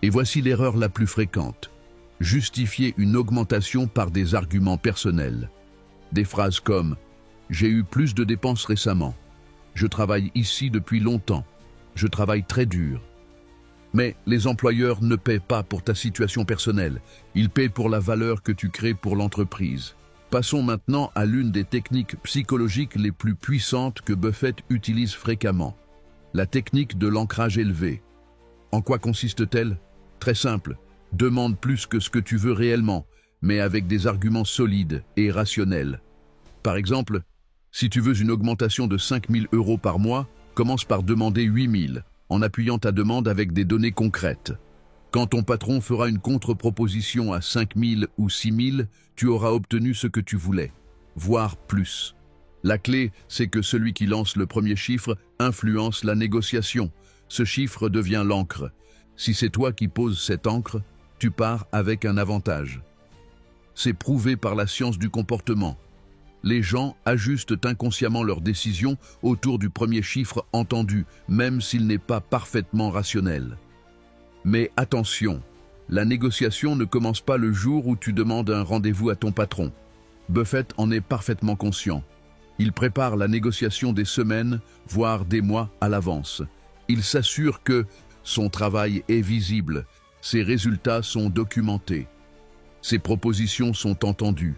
Et voici l'erreur la plus fréquente. Justifier une augmentation par des arguments personnels. Des phrases comme « J'ai eu plus de dépenses récemment »,« Je travaille ici depuis longtemps »,« Je travaille très dur ». Mais les employeurs ne paient pas pour ta situation personnelle, ils paient pour la valeur que tu crées pour l'entreprise. Passons maintenant à l'une des techniques psychologiques les plus puissantes que Buffett utilise fréquemment, la technique de l'ancrage élevé. En quoi consiste-t-elle? Très simple, demande plus que ce que tu veux réellement, mais avec des arguments solides et rationnels. Par exemple, si tu veux une augmentation de 5 000 € par mois, commence par demander 8 000, en appuyant ta demande avec des données concrètes. Quand ton patron fera une contre-proposition à 5 000 ou 6 000, tu auras obtenu ce que tu voulais, voire plus. La clé, c'est que celui qui lance le premier chiffre influence la négociation. Ce chiffre devient l'encre. Si c'est toi qui poses cette encre, tu pars avec un avantage. C'est prouvé par la science du comportement. Les gens ajustent inconsciemment leurs décisions autour du premier chiffre entendu, même s'il n'est pas parfaitement rationnel. Mais attention, la négociation ne commence pas le jour où tu demandes un rendez-vous à ton patron. Buffett en est parfaitement conscient. Il prépare la négociation des semaines, voire des mois à l'avance. Il s'assure que son travail est visible, ses résultats sont documentés, ses propositions sont entendues.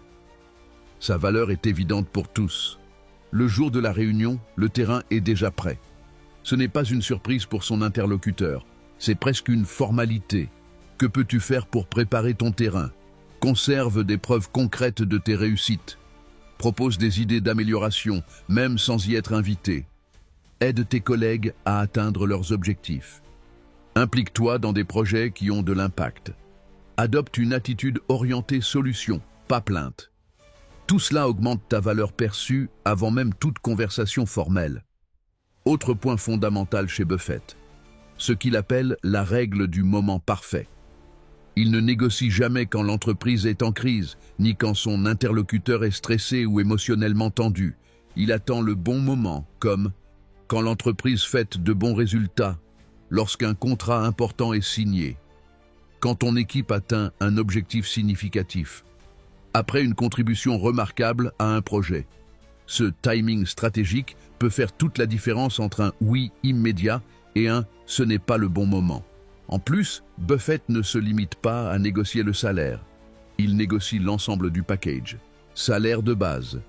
Sa valeur est évidente pour tous. Le jour de la réunion, le terrain est déjà prêt. Ce n'est pas une surprise pour son interlocuteur, c'est presque une formalité. Que peux-tu faire pour préparer ton terrain? Conserve des preuves concrètes de tes réussites. Propose des idées d'amélioration, même sans y être invité. Aide tes collègues à atteindre leurs objectifs. Implique-toi dans des projets qui ont de l'impact. Adopte une attitude orientée solution, pas plainte. Tout cela augmente ta valeur perçue avant même toute conversation formelle. Autre point fondamental chez Buffett, ce qu'il appelle la règle du moment parfait. Il ne négocie jamais quand l'entreprise est en crise, ni quand son interlocuteur est stressé ou émotionnellement tendu. Il attend le bon moment, comme quand l'entreprise fait de bons résultats, lorsqu'un contrat important est signé, quand ton équipe atteint un objectif significatif, après une contribution remarquable à un projet. Ce timing stratégique peut faire toute la différence entre un oui immédiat et un « ce n'est pas le bon moment ». En plus, Buffett ne se limite pas à négocier le salaire. Il négocie l'ensemble du package. Salaire de base,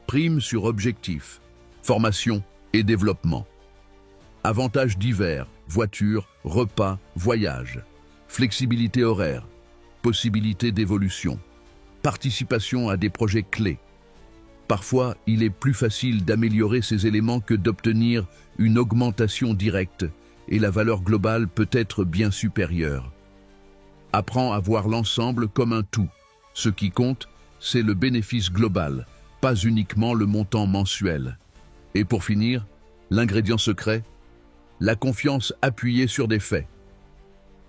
prime sur objectif, formation et développement. Avantages divers, voiture, repas, voyage, flexibilité horaire, possibilité d'évolution, participation à des projets clés. Parfois, il est plus facile d'améliorer ces éléments que d'obtenir une augmentation directe, et la valeur globale peut être bien supérieure. Apprends à voir l'ensemble comme un tout. Ce qui compte, c'est le bénéfice global, pas uniquement le montant mensuel. Et pour finir, l'ingrédient secret, la confiance appuyée sur des faits.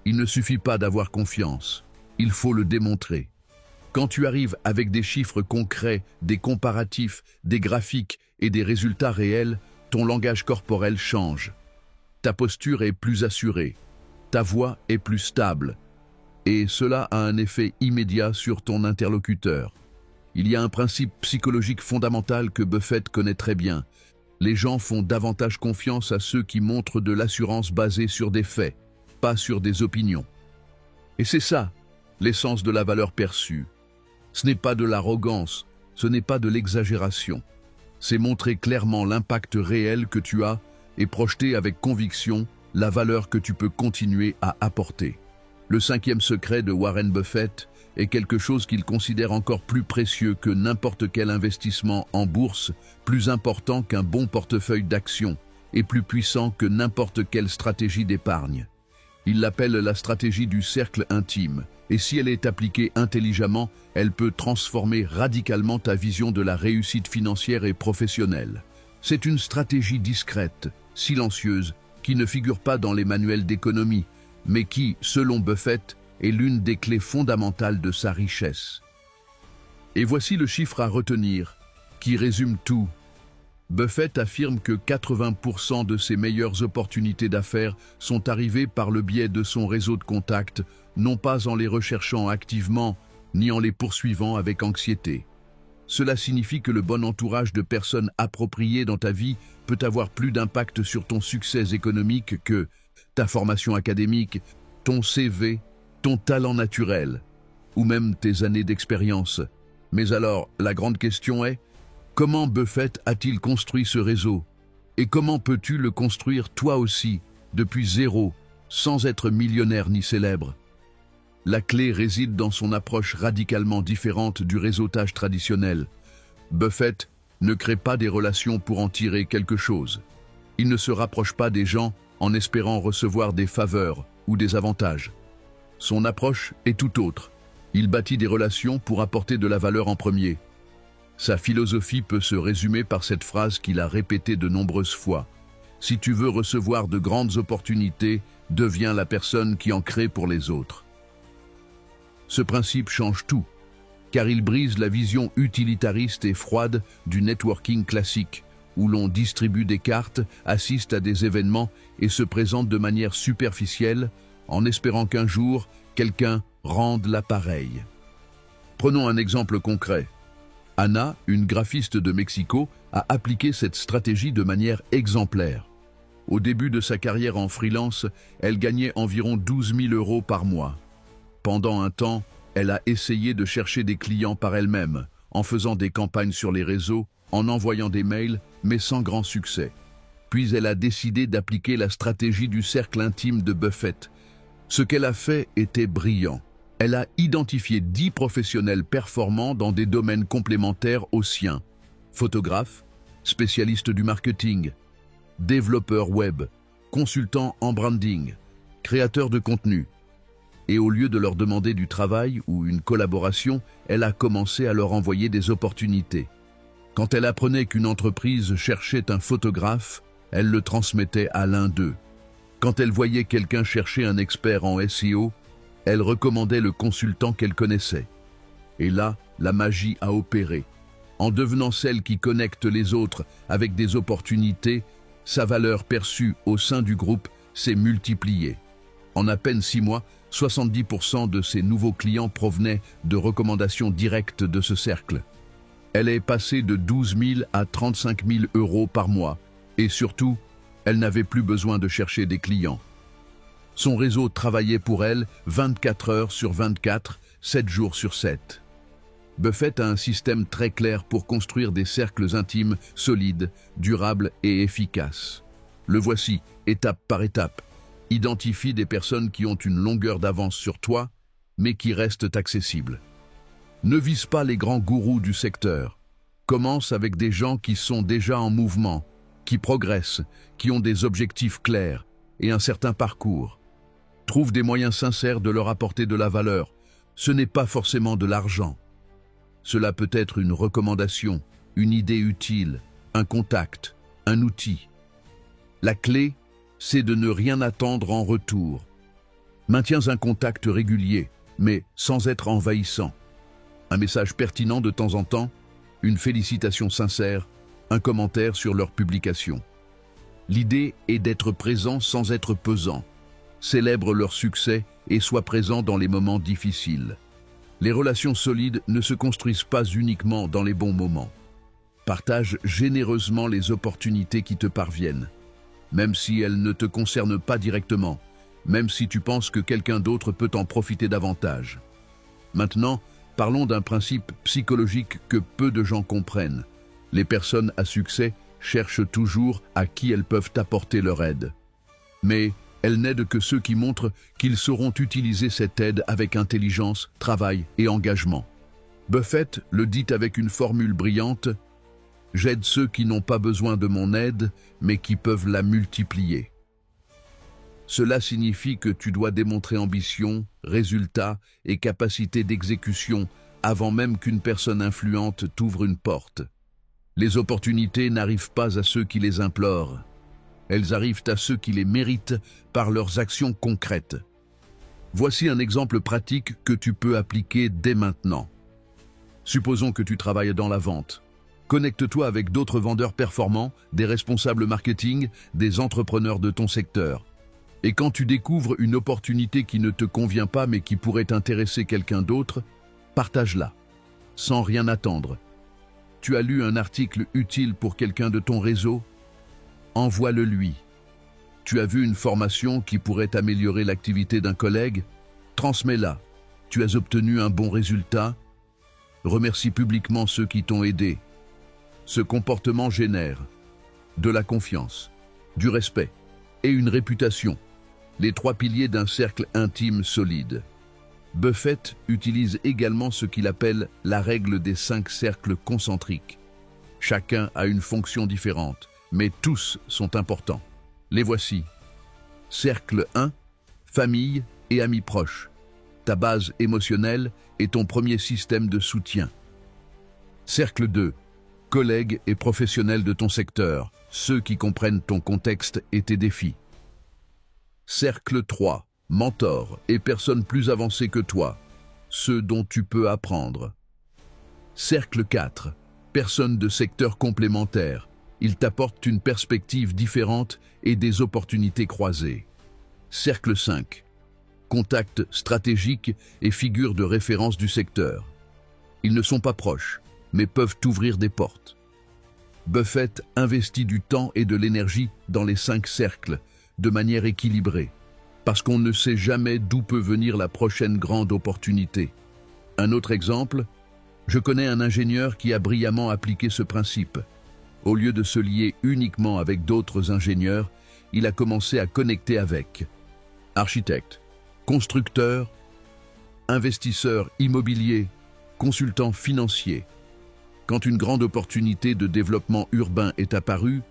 Il ne suffit pas d'avoir confiance, il faut le démontrer. Quand tu arrives avec des chiffres concrets, des comparatifs, des graphiques et des résultats réels, ton langage corporel change. Ta posture est plus assurée, ta voix est plus stable, et cela a un effet immédiat sur ton interlocuteur. Il y a un principe psychologique fondamental que Buffett connaît très bien. Les gens font davantage confiance à ceux qui montrent de l'assurance basée sur des faits, pas sur des opinions. Et c'est ça, l'essence de la valeur perçue. Ce n'est pas de l'arrogance, ce n'est pas de l'exagération. C'est montrer clairement l'impact réel que tu as et projeter avec conviction la valeur que tu peux continuer à apporter. Le 5e secret de Warren Buffett est quelque chose qu'il considère encore plus précieux que n'importe quel investissement en bourse, plus important qu'un bon portefeuille d'actions et plus puissant que n'importe quelle stratégie d'épargne. Il l'appelle la stratégie du cercle intime, et si elle est appliquée intelligemment, elle peut transformer radicalement ta vision de la réussite financière et professionnelle. C'est une stratégie discrète, silencieuse, qui ne figure pas dans les manuels d'économie, mais qui, selon Buffett, est l'une des clés fondamentales de sa richesse. Et voici le chiffre à retenir, qui résume tout. Buffett affirme que 80% de ses meilleures opportunités d'affaires sont arrivées par le biais de son réseau de contacts, non pas en les recherchant activement, ni en les poursuivant avec anxiété. Cela signifie que le bon entourage de personnes appropriées dans ta vie peut avoir plus d'impact sur ton succès économique que ta formation académique, ton CV, ton talent naturel, ou même tes années d'expérience. Mais alors, la grande question est, comment Buffett a-t-il construit ce réseau? Et comment peux-tu le construire toi aussi, depuis zéro, sans être millionnaire ni célèbre? La clé réside dans son approche radicalement différente du réseautage traditionnel. Buffett ne crée pas des relations pour en tirer quelque chose. Il ne se rapproche pas des gens en espérant recevoir des faveurs ou des avantages. Son approche est tout autre. Il bâtit des relations pour apporter de la valeur en premier. Sa philosophie peut se résumer par cette phrase qu'il a répétée de nombreuses fois. Si tu veux recevoir de grandes opportunités, deviens la personne qui en crée pour les autres. Ce principe change tout, car il brise la vision utilitariste et froide du networking classique, où l'on distribue des cartes, assiste à des événements et se présente de manière superficielle, en espérant qu'un jour, quelqu'un rende l'appareil. Prenons un exemple concret. Anna, une graphiste de Mexico, a appliqué cette stratégie de manière exemplaire. Au début de sa carrière en freelance, elle gagnait environ 12 000 € par mois. Pendant un temps, elle a essayé de chercher des clients par elle-même, en faisant des campagnes sur les réseaux, en envoyant des mails, mais sans grand succès. Puis elle a décidé d'appliquer la stratégie du cercle intime de Buffett. Ce qu'elle a fait était brillant. Elle a identifié 10 professionnels performants dans des domaines complémentaires aux siens. Photographe, spécialiste du marketing, développeur web, consultant en branding, créateur de contenu. Et au lieu de leur demander du travail ou une collaboration, elle a commencé à leur envoyer des opportunités. Quand elle apprenait qu'une entreprise cherchait un photographe, elle le transmettait à l'un d'eux. Quand elle voyait quelqu'un chercher un expert en SEO, elle recommandait le consultant qu'elle connaissait. Et là, la magie a opéré. En devenant celle qui connecte les autres avec des opportunités, sa valeur perçue au sein du groupe s'est multipliée. En à peine 6 mois, 70% de ses nouveaux clients provenaient de recommandations directes de ce cercle. Elle est passée de 12 000 à 35 000 € par mois. Et surtout, elle n'avait plus besoin de chercher des clients. Son réseau travaillait pour elle 24 heures sur 24, 7 jours sur 7. Buffett a un système très clair pour construire des cercles intimes, solides, durables et efficaces. Le voici, étape par étape. Identifie des personnes qui ont une longueur d'avance sur toi, mais qui restent accessibles. Ne vise pas les grands gourous du secteur. Commence avec des gens qui sont déjà en mouvement, qui progressent, qui ont des objectifs clairs et un certain parcours. Trouve des moyens sincères de leur apporter de la valeur. Ce n'est pas forcément de l'argent. Cela peut être une recommandation, une idée utile, un contact, un outil. La clé, c'est de ne rien attendre en retour. Maintiens un contact régulier, mais sans être envahissant. Un message pertinent de temps en temps, une félicitation sincère, un commentaire sur leur publication. L'idée est d'être présent sans être pesant. Célèbre leur succès et sois présent dans les moments difficiles. Les relations solides ne se construisent pas uniquement dans les bons moments. Partage généreusement les opportunités qui te parviennent, même si elles ne te concernent pas directement, même si tu penses que quelqu'un d'autre peut en profiter davantage. Maintenant, parlons d'un principe psychologique que peu de gens comprennent. Les personnes à succès cherchent toujours à qui elles peuvent apporter leur aide. Mais elles n'aident que ceux qui montrent qu'ils sauront utiliser cette aide avec intelligence, travail et engagement. Buffett le dit avec une formule brillante: « J'aide ceux qui n'ont pas besoin de mon aide, mais qui peuvent la multiplier. » Cela signifie que tu dois démontrer ambition, résultat et capacité d'exécution avant même qu'une personne influente t'ouvre une porte. Les opportunités n'arrivent pas à ceux qui les implorent. Elles arrivent à ceux qui les méritent par leurs actions concrètes. Voici un exemple pratique que tu peux appliquer dès maintenant. Supposons que tu travailles dans la vente. Connecte-toi avec d'autres vendeurs performants, des responsables marketing, des entrepreneurs de ton secteur. Et quand tu découvres une opportunité qui ne te convient pas mais qui pourrait intéresser quelqu'un d'autre, partage-la, sans rien attendre. Tu as lu un article utile pour quelqu'un de ton réseau? Envoie-le lui. Tu as vu une formation qui pourrait améliorer l'activité d'un collègue? Transmets-la. Tu as obtenu un bon résultat? remercie publiquement ceux qui t'ont aidé. Ce comportement génère de la confiance, du respect et une réputation, les trois piliers d'un cercle intime solide. Buffett utilise également ce qu'il appelle la règle des 5 cercles concentriques. Chacun a une fonction différente, mais tous sont importants. Les voici. Cercle 1, famille et amis proches. Ta base émotionnelle est ton premier système de soutien. Cercle 2, collègues et professionnels de ton secteur, ceux qui comprennent ton contexte et tes défis. Cercle 3, mentors et personnes plus avancées que toi, ceux dont tu peux apprendre. Cercle 4, personnes de secteurs complémentaires, ils t'apportent une perspective différente et des opportunités croisées. Cercle 5, contacts stratégiques et figures de référence du secteur. Ils ne sont pas proches, mais peuvent t'ouvrir des portes. Buffett investit du temps et de l'énergie dans les 5 cercles, de manière équilibrée, parce qu'on ne sait jamais d'où peut venir la prochaine grande opportunité. Un autre exemple, je connais un ingénieur qui a brillamment appliqué ce principe. Au lieu de se lier uniquement avec d'autres ingénieurs, il a commencé à connecter avec architectes, constructeurs, investisseurs immobiliers, consultants financiers. Quand une grande opportunité de développement urbain est apparue,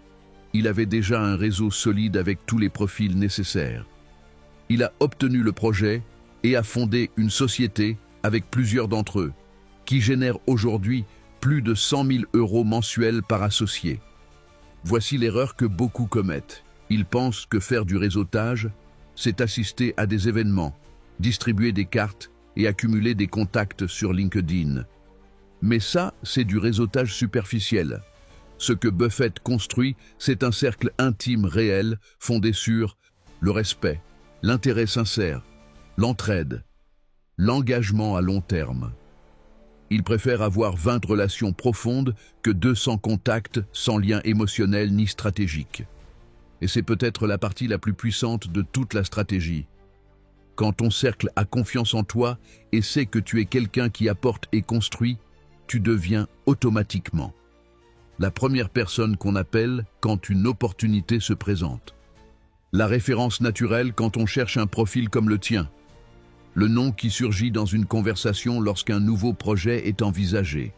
il avait déjà un réseau solide avec tous les profils nécessaires. Il a obtenu le projet et a fondé une société avec plusieurs d'entre eux, qui génère aujourd'hui plus de 100 000 € mensuels par associé. Voici l'erreur que beaucoup commettent. Ils pensent que faire du réseautage, c'est assister à des événements, distribuer des cartes et accumuler des contacts sur LinkedIn. Mais ça, c'est du réseautage superficiel. Ce que Buffett construit, c'est un cercle intime réel fondé sur le respect, l'intérêt sincère, l'entraide, l'engagement à long terme. Il préfère avoir 20 relations profondes que 200 contacts sans lien émotionnel ni stratégique. Et c'est peut-être la partie la plus puissante de toute la stratégie. Quand ton cercle a confiance en toi et sait que tu es quelqu'un qui apporte et construit, tu deviens automatiquement la première personne qu'on appelle quand une opportunité se présente. La référence naturelle quand on cherche un profil comme le tien. Le nom qui surgit dans une conversation lorsqu'un nouveau projet est envisagé.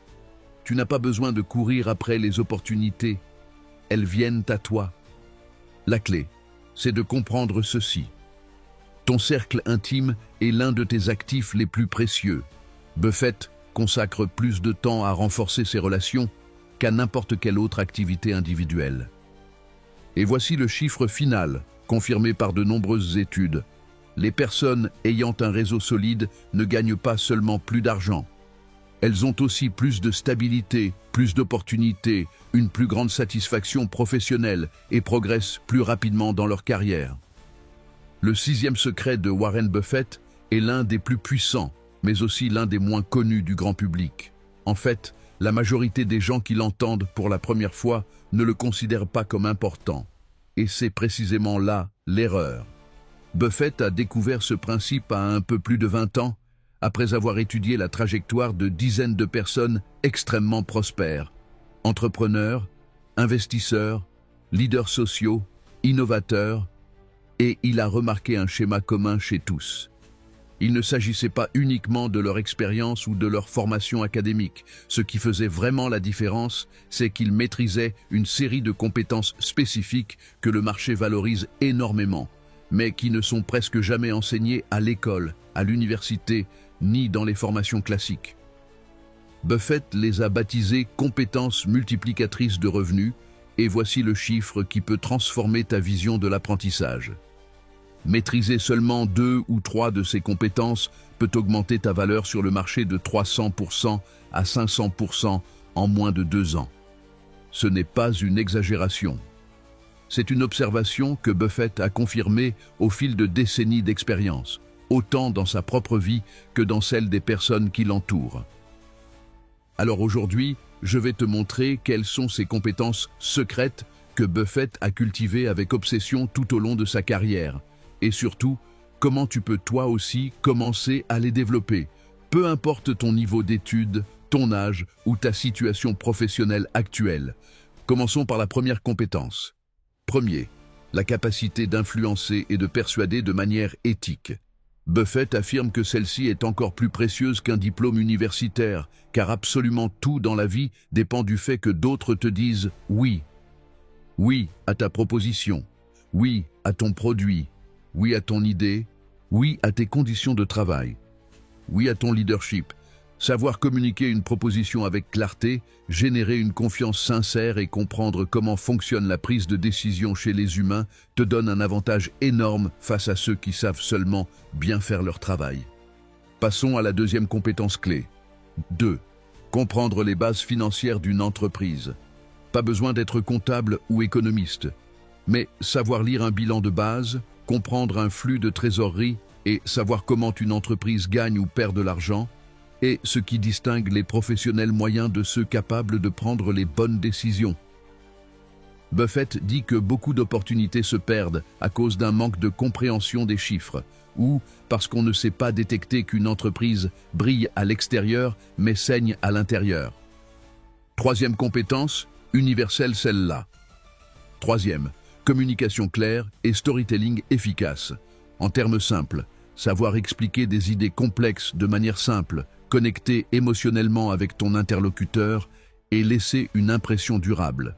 Tu n'as pas besoin de courir après les opportunités. Elles viennent à toi. La clé, c'est de comprendre ceci. Ton cercle intime est l'un de tes actifs les plus précieux. Buffett consacre plus de temps à renforcer ses relations qu'à n'importe quelle autre activité individuelle. Et voici le chiffre final, confirmé par de nombreuses études. Les personnes ayant un réseau solide ne gagnent pas seulement plus d'argent. Elles ont aussi plus de stabilité, plus d'opportunités, une plus grande satisfaction professionnelle et progressent plus rapidement dans leur carrière. Le 6e secret de Warren Buffett est l'un des plus puissants, mais aussi l'un des moins connus du grand public. En fait, la majorité des gens qui l'entendent pour la première fois ne le considèrent pas comme important. Et c'est précisément là l'erreur. Buffett a découvert ce principe à un peu plus de 20 ans, après avoir étudié la trajectoire de dizaines de personnes extrêmement prospères, entrepreneurs, investisseurs, leaders sociaux, innovateurs, et il a remarqué un schéma commun chez tous. Il ne s'agissait pas uniquement de leur expérience ou de leur formation académique. Ce qui faisait vraiment la différence, c'est qu'ils maîtrisaient une série de compétences spécifiques que le marché valorise énormément, mais qui ne sont presque jamais enseignées à l'école, à l'université, ni dans les formations classiques. Buffett les a baptisées compétences multiplicatrices de revenus, et voici le chiffre qui peut transformer ta vision de l'apprentissage. Maîtriser seulement 2 ou 3 de ces compétences peut augmenter ta valeur sur le marché de 300% à 500% en moins de 2 ans. Ce n'est pas une exagération. C'est une observation que Buffett a confirmée au fil de décennies d'expérience, autant dans sa propre vie que dans celle des personnes qui l'entourent. Alors aujourd'hui, je vais te montrer quelles sont ces compétences secrètes que Buffett a cultivées avec obsession tout au long de sa carrière, et surtout, comment tu peux toi aussi commencer à les développer, peu importe ton niveau d'études, ton âge ou ta situation professionnelle actuelle. Commençons par la première compétence. Premier, la capacité d'influencer et de persuader de manière éthique. Buffett affirme que celle-ci est encore plus précieuse qu'un diplôme universitaire, car absolument tout dans la vie dépend du fait que d'autres te disent « oui ». Oui à ta proposition, oui à ton produit, oui à ton idée, oui à tes conditions de travail, oui à ton leadership. Savoir communiquer une proposition avec clarté, générer une confiance sincère et comprendre comment fonctionne la prise de décision chez les humains te donne un avantage énorme face à ceux qui savent seulement bien faire leur travail. Passons à la deuxième compétence clé. 2. Comprendre les bases financières d'une entreprise. Pas besoin d'être comptable ou économiste, mais savoir lire un bilan de base, comprendre un flux de trésorerie et savoir comment une entreprise gagne ou perd de l'argent, est ce qui distingue les professionnels moyens de ceux capables de prendre les bonnes décisions. Buffett dit que beaucoup d'opportunités se perdent à cause d'un manque de compréhension des chiffres, ou parce qu'on ne sait pas détecter qu'une entreprise brille à l'extérieur mais saigne à l'intérieur. Troisième compétence, universelle celle-là. Troisième, communication claire et storytelling efficace. En termes simples, savoir expliquer des idées complexes de manière simple, connecter émotionnellement avec ton interlocuteur et laisser une impression durable.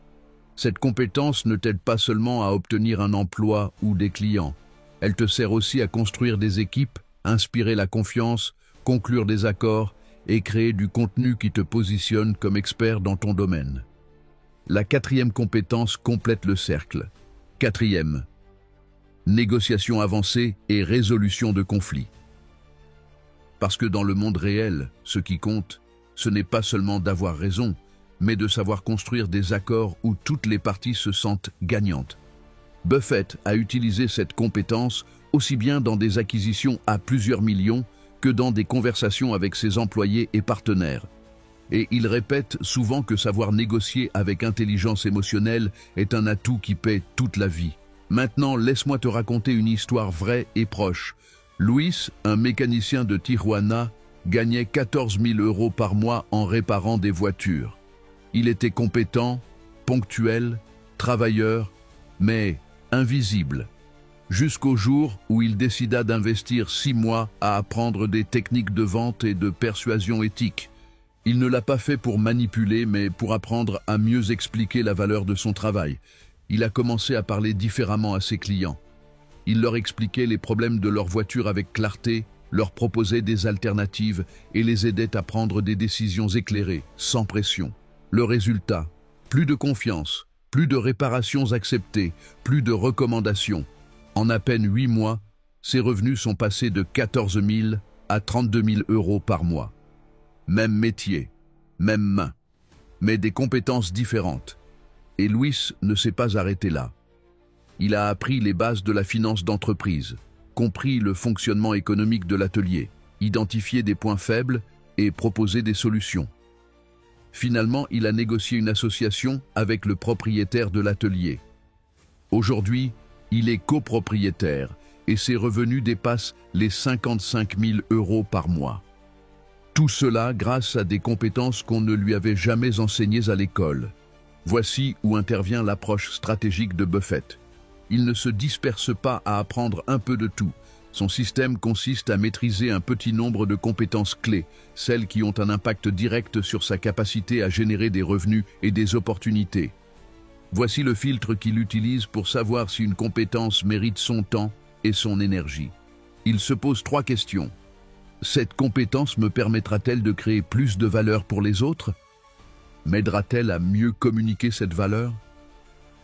Cette compétence ne t'aide pas seulement à obtenir un emploi ou des clients. Elle te sert aussi à construire des équipes, inspirer la confiance, conclure des accords et créer du contenu qui te positionne comme expert dans ton domaine. La quatrième compétence complète le cercle. Quatrième, négociation avancée et résolution de conflits. Parce que dans le monde réel, ce qui compte, ce n'est pas seulement d'avoir raison, mais de savoir construire des accords où toutes les parties se sentent gagnantes. Buffett a utilisé cette compétence aussi bien dans des acquisitions à plusieurs millions que dans des conversations avec ses employés et partenaires. Et il répète souvent que savoir négocier avec intelligence émotionnelle est un atout qui paie toute la vie. Maintenant, laisse-moi te raconter une histoire vraie et proche. Luis, un mécanicien de Tijuana, gagnait 14 000 € par mois en réparant des voitures. Il était compétent, ponctuel, travailleur, mais invisible. Jusqu'au jour où il décida d'investir 6 mois à apprendre des techniques de vente et de persuasion éthique. Il ne l'a pas fait pour manipuler, mais pour apprendre à mieux expliquer la valeur de son travail. Il a commencé à parler différemment à ses clients. Il leur expliquait les problèmes de leur voiture avec clarté, leur proposait des alternatives et les aidait à prendre des décisions éclairées, sans pression. Le résultat, plus de confiance, plus de réparations acceptées, plus de recommandations. En à peine 8 mois, ses revenus sont passés de 14 000 à 32 000 € par mois. Même métier, même main, mais des compétences différentes. Et Luis ne s'est pas arrêté là. Il a appris les bases de la finance d'entreprise, compris le fonctionnement économique de l'atelier, identifié des points faibles et proposé des solutions. Finalement, il a négocié une association avec le propriétaire de l'atelier. Aujourd'hui, il est copropriétaire et ses revenus dépassent les 55 000 € par mois. Tout cela grâce à des compétences qu'on ne lui avait jamais enseignées à l'école. Voici où intervient l'approche stratégique de Buffett. Il ne se disperse pas à apprendre un peu de tout. Son système consiste à maîtriser un petit nombre de compétences clés, celles qui ont un impact direct sur sa capacité à générer des revenus et des opportunités. Voici le filtre qu'il utilise pour savoir si une compétence mérite son temps et son énergie. Il se pose 3 questions. Cette compétence me permettra-t-elle de créer plus de valeur pour les autres? M'aidera-t-elle à mieux communiquer cette valeur?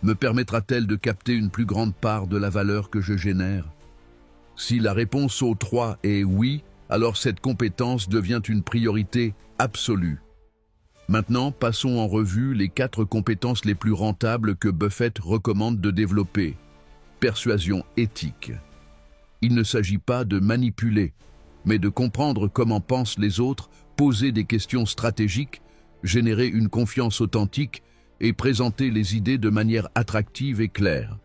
Me permettra-t-elle de capter une plus grande part de la valeur que je génère? Si la réponse aux 3 est oui, alors cette compétence devient une priorité absolue. Maintenant, passons en revue les 4 compétences les plus rentables que Buffett recommande de développer. Persuasion éthique. Il ne s'agit pas de manipuler, mais de comprendre comment pensent les autres, poser des questions stratégiques, générer une confiance authentique et présenter les idées de manière attractive et claire.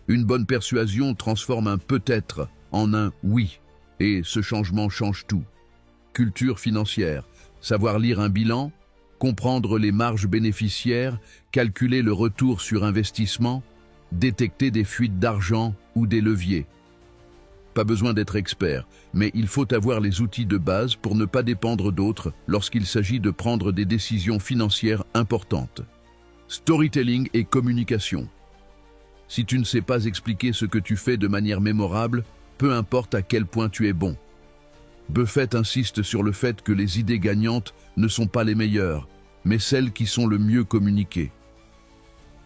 Une bonne persuasion transforme un peut-être en un oui, et ce changement change tout. Culture financière. Savoir lire un bilan, comprendre les marges bénéficiaires, calculer le retour sur investissement, détecter des fuites d'argent ou des leviers. Pas besoin d'être expert, mais il faut avoir les outils de base pour ne pas dépendre d'autres lorsqu'il s'agit de prendre des décisions financières importantes. Storytelling et communication. Si tu ne sais pas expliquer ce que tu fais de manière mémorable, peu importe à quel point tu es bon. Buffett insiste sur le fait que les idées gagnantes ne sont pas les meilleures, mais celles qui sont le mieux communiquées.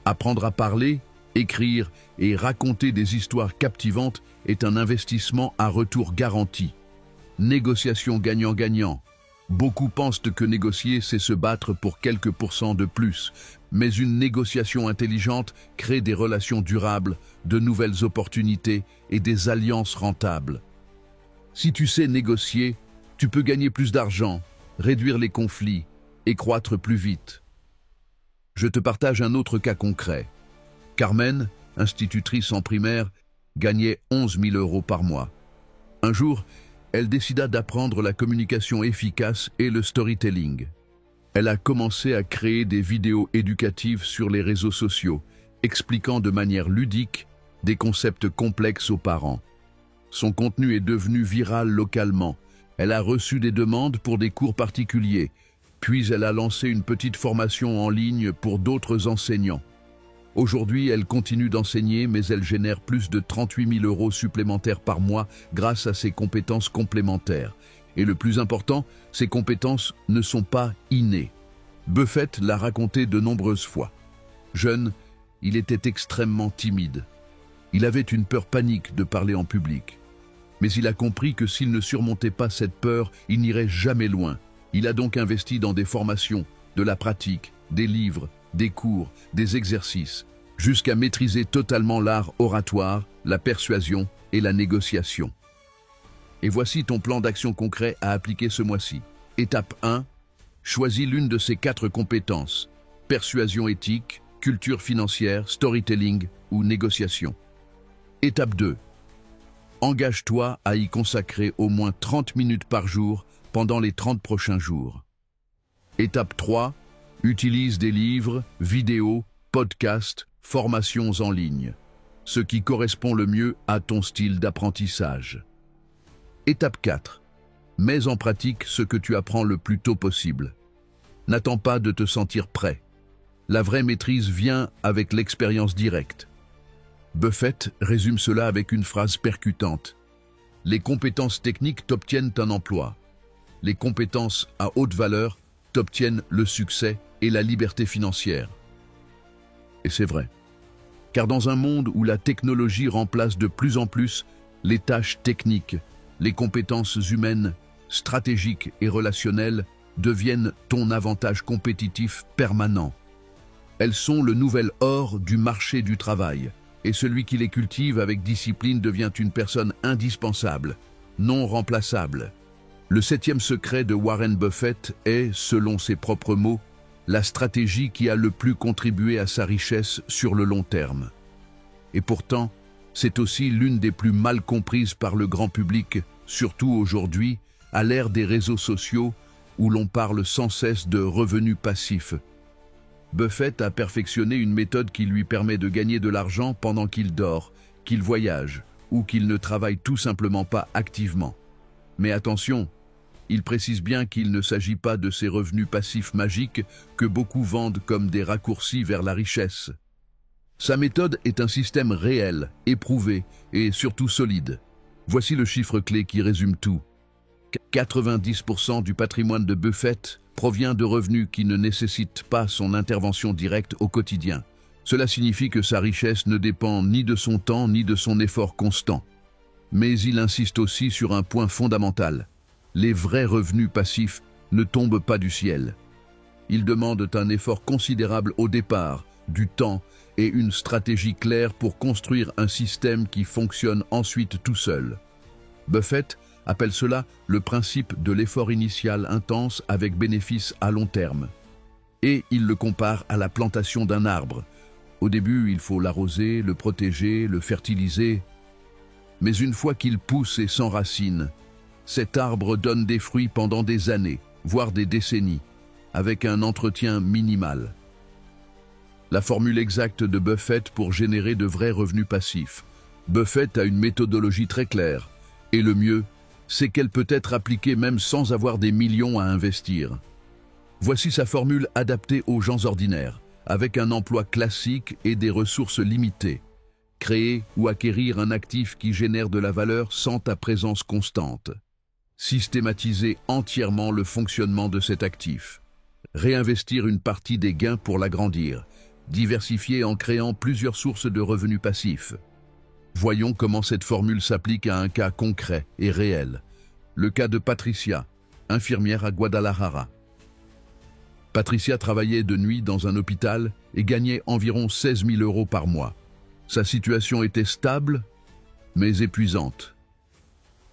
Apprendre à parler, écrire et raconter des histoires captivantes est un investissement à retour garanti. Négociation gagnant-gagnant. Beaucoup pensent que négocier, c'est se battre pour quelques pourcents de plus, mais une négociation intelligente crée des relations durables, de nouvelles opportunités et des alliances rentables. Si tu sais négocier, tu peux gagner plus d'argent, réduire les conflits et croître plus vite. Je te partage un autre cas concret. Carmen, institutrice en primaire, gagnait 11 000 € par mois. Un jour, elle décida d'apprendre la communication efficace et le storytelling. Elle a commencé à créer des vidéos éducatives sur les réseaux sociaux, expliquant de manière ludique des concepts complexes aux parents. Son contenu est devenu viral localement. Elle a reçu des demandes pour des cours particuliers, puis elle a lancé une petite formation en ligne pour d'autres enseignants. Aujourd'hui, elle continue d'enseigner, mais elle génère plus de 38 000 € supplémentaires par mois grâce à ses compétences complémentaires. Et le plus important, ces compétences ne sont pas innées. Buffett l'a raconté de nombreuses fois. Jeune, il était extrêmement timide. Il avait une peur panique de parler en public. Mais il a compris que s'il ne surmontait pas cette peur, il n'irait jamais loin. Il a donc investi dans des formations, de la pratique, des livres, des cours, des exercices, jusqu'à maîtriser totalement l'art oratoire, la persuasion et la négociation. Et voici ton plan d'action concret à appliquer ce mois-ci. Étape 1. Choisis l'une de ces 4 compétences: persuasion éthique, culture financière, storytelling ou négociation. Étape 2. Engage-toi à y consacrer au moins 30 minutes par jour pendant les 30 prochains jours. Étape 3. Utilise des livres, vidéos, podcasts, formations en ligne, ce qui correspond le mieux à ton style d'apprentissage. Étape 4. Mets en pratique ce que tu apprends le plus tôt possible. N'attends pas de te sentir prêt. La vraie maîtrise vient avec l'expérience directe. Buffett résume cela avec une phrase percutante. Les compétences techniques t'obtiennent un emploi. Les compétences à haute valeur t'obtiennent le succès et la liberté financière. Et c'est vrai. Car dans un monde où la technologie remplace de plus en plus les tâches techniques, les compétences humaines, stratégiques et relationnelles deviennent ton avantage compétitif permanent. Elles sont le nouvel or du marché du travail, et celui qui les cultive avec discipline devient une personne indispensable, non remplaçable. Le 7e secret de Warren Buffett est, selon ses propres mots, la stratégie qui a le plus contribué à sa richesse sur le long terme. Et pourtant, c'est aussi l'une des plus mal comprises par le grand public, surtout aujourd'hui, à l'ère des réseaux sociaux, où l'on parle sans cesse de revenus passifs. Buffett a perfectionné une méthode qui lui permet de gagner de l'argent pendant qu'il dort, qu'il voyage, ou qu'il ne travaille tout simplement pas activement. Mais attention, il précise bien qu'il ne s'agit pas de ces revenus passifs magiques que beaucoup vendent comme des raccourcis vers la richesse. Sa méthode est un système réel, éprouvé et surtout solide. Voici le chiffre clé qui résume tout. 90% du patrimoine de Buffett provient de revenus qui ne nécessitent pas son intervention directe au quotidien. Cela signifie que sa richesse ne dépend ni de son temps ni de son effort constant. Mais il insiste aussi sur un point fondamental. Les vrais revenus passifs ne tombent pas du ciel. Ils demandent un effort considérable au départ, du temps et une stratégie claire pour construire un système qui fonctionne ensuite tout seul. Buffett appelle cela le principe de l'effort initial intense avec bénéfice à long terme. Et il le compare à la plantation d'un arbre. Au début, il faut l'arroser, le protéger, le fertiliser. Mais une fois qu'il pousse et s'enracine, cet arbre donne des fruits pendant des années, voire des décennies, avec un entretien minimal. La formule exacte de Buffett pour générer de vrais revenus passifs. Buffett a une méthodologie très claire, et le mieux, c'est qu'elle peut être appliquée même sans avoir des millions à investir. Voici sa formule adaptée aux gens ordinaires, avec un emploi classique et des ressources limitées. Créer ou acquérir un actif qui génère de la valeur sans ta présence constante. Systématiser entièrement le fonctionnement de cet actif. Réinvestir une partie des gains pour l'agrandir. Diversifier en créant plusieurs sources de revenus passifs. Voyons comment cette formule s'applique à un cas concret et réel. Le cas de Patricia, infirmière à Guadalajara. Patricia travaillait de nuit dans un hôpital et gagnait environ 16 000 € par mois. Sa situation était stable, mais épuisante.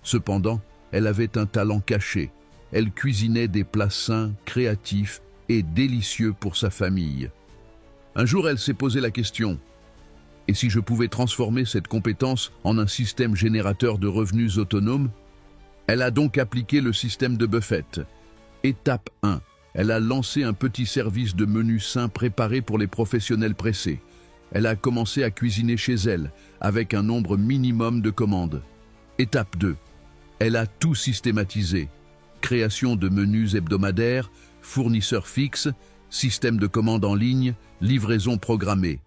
Cependant, elle avait un talent caché. Elle cuisinait des plats sains, créatifs et délicieux pour sa famille. Un jour, elle s'est posé la question: et si je pouvais transformer cette compétence en un système générateur de revenus autonome? Elle a donc appliqué le système de Buffett. Étape 1. Elle a lancé un petit service de menus sains préparés pour les professionnels pressés. Elle a commencé à cuisiner chez elle, avec un nombre minimum de commandes. Étape 2. Elle a tout systématisé. Création de menus hebdomadaires, fournisseurs fixes, système de commande en ligne, livraison programmée.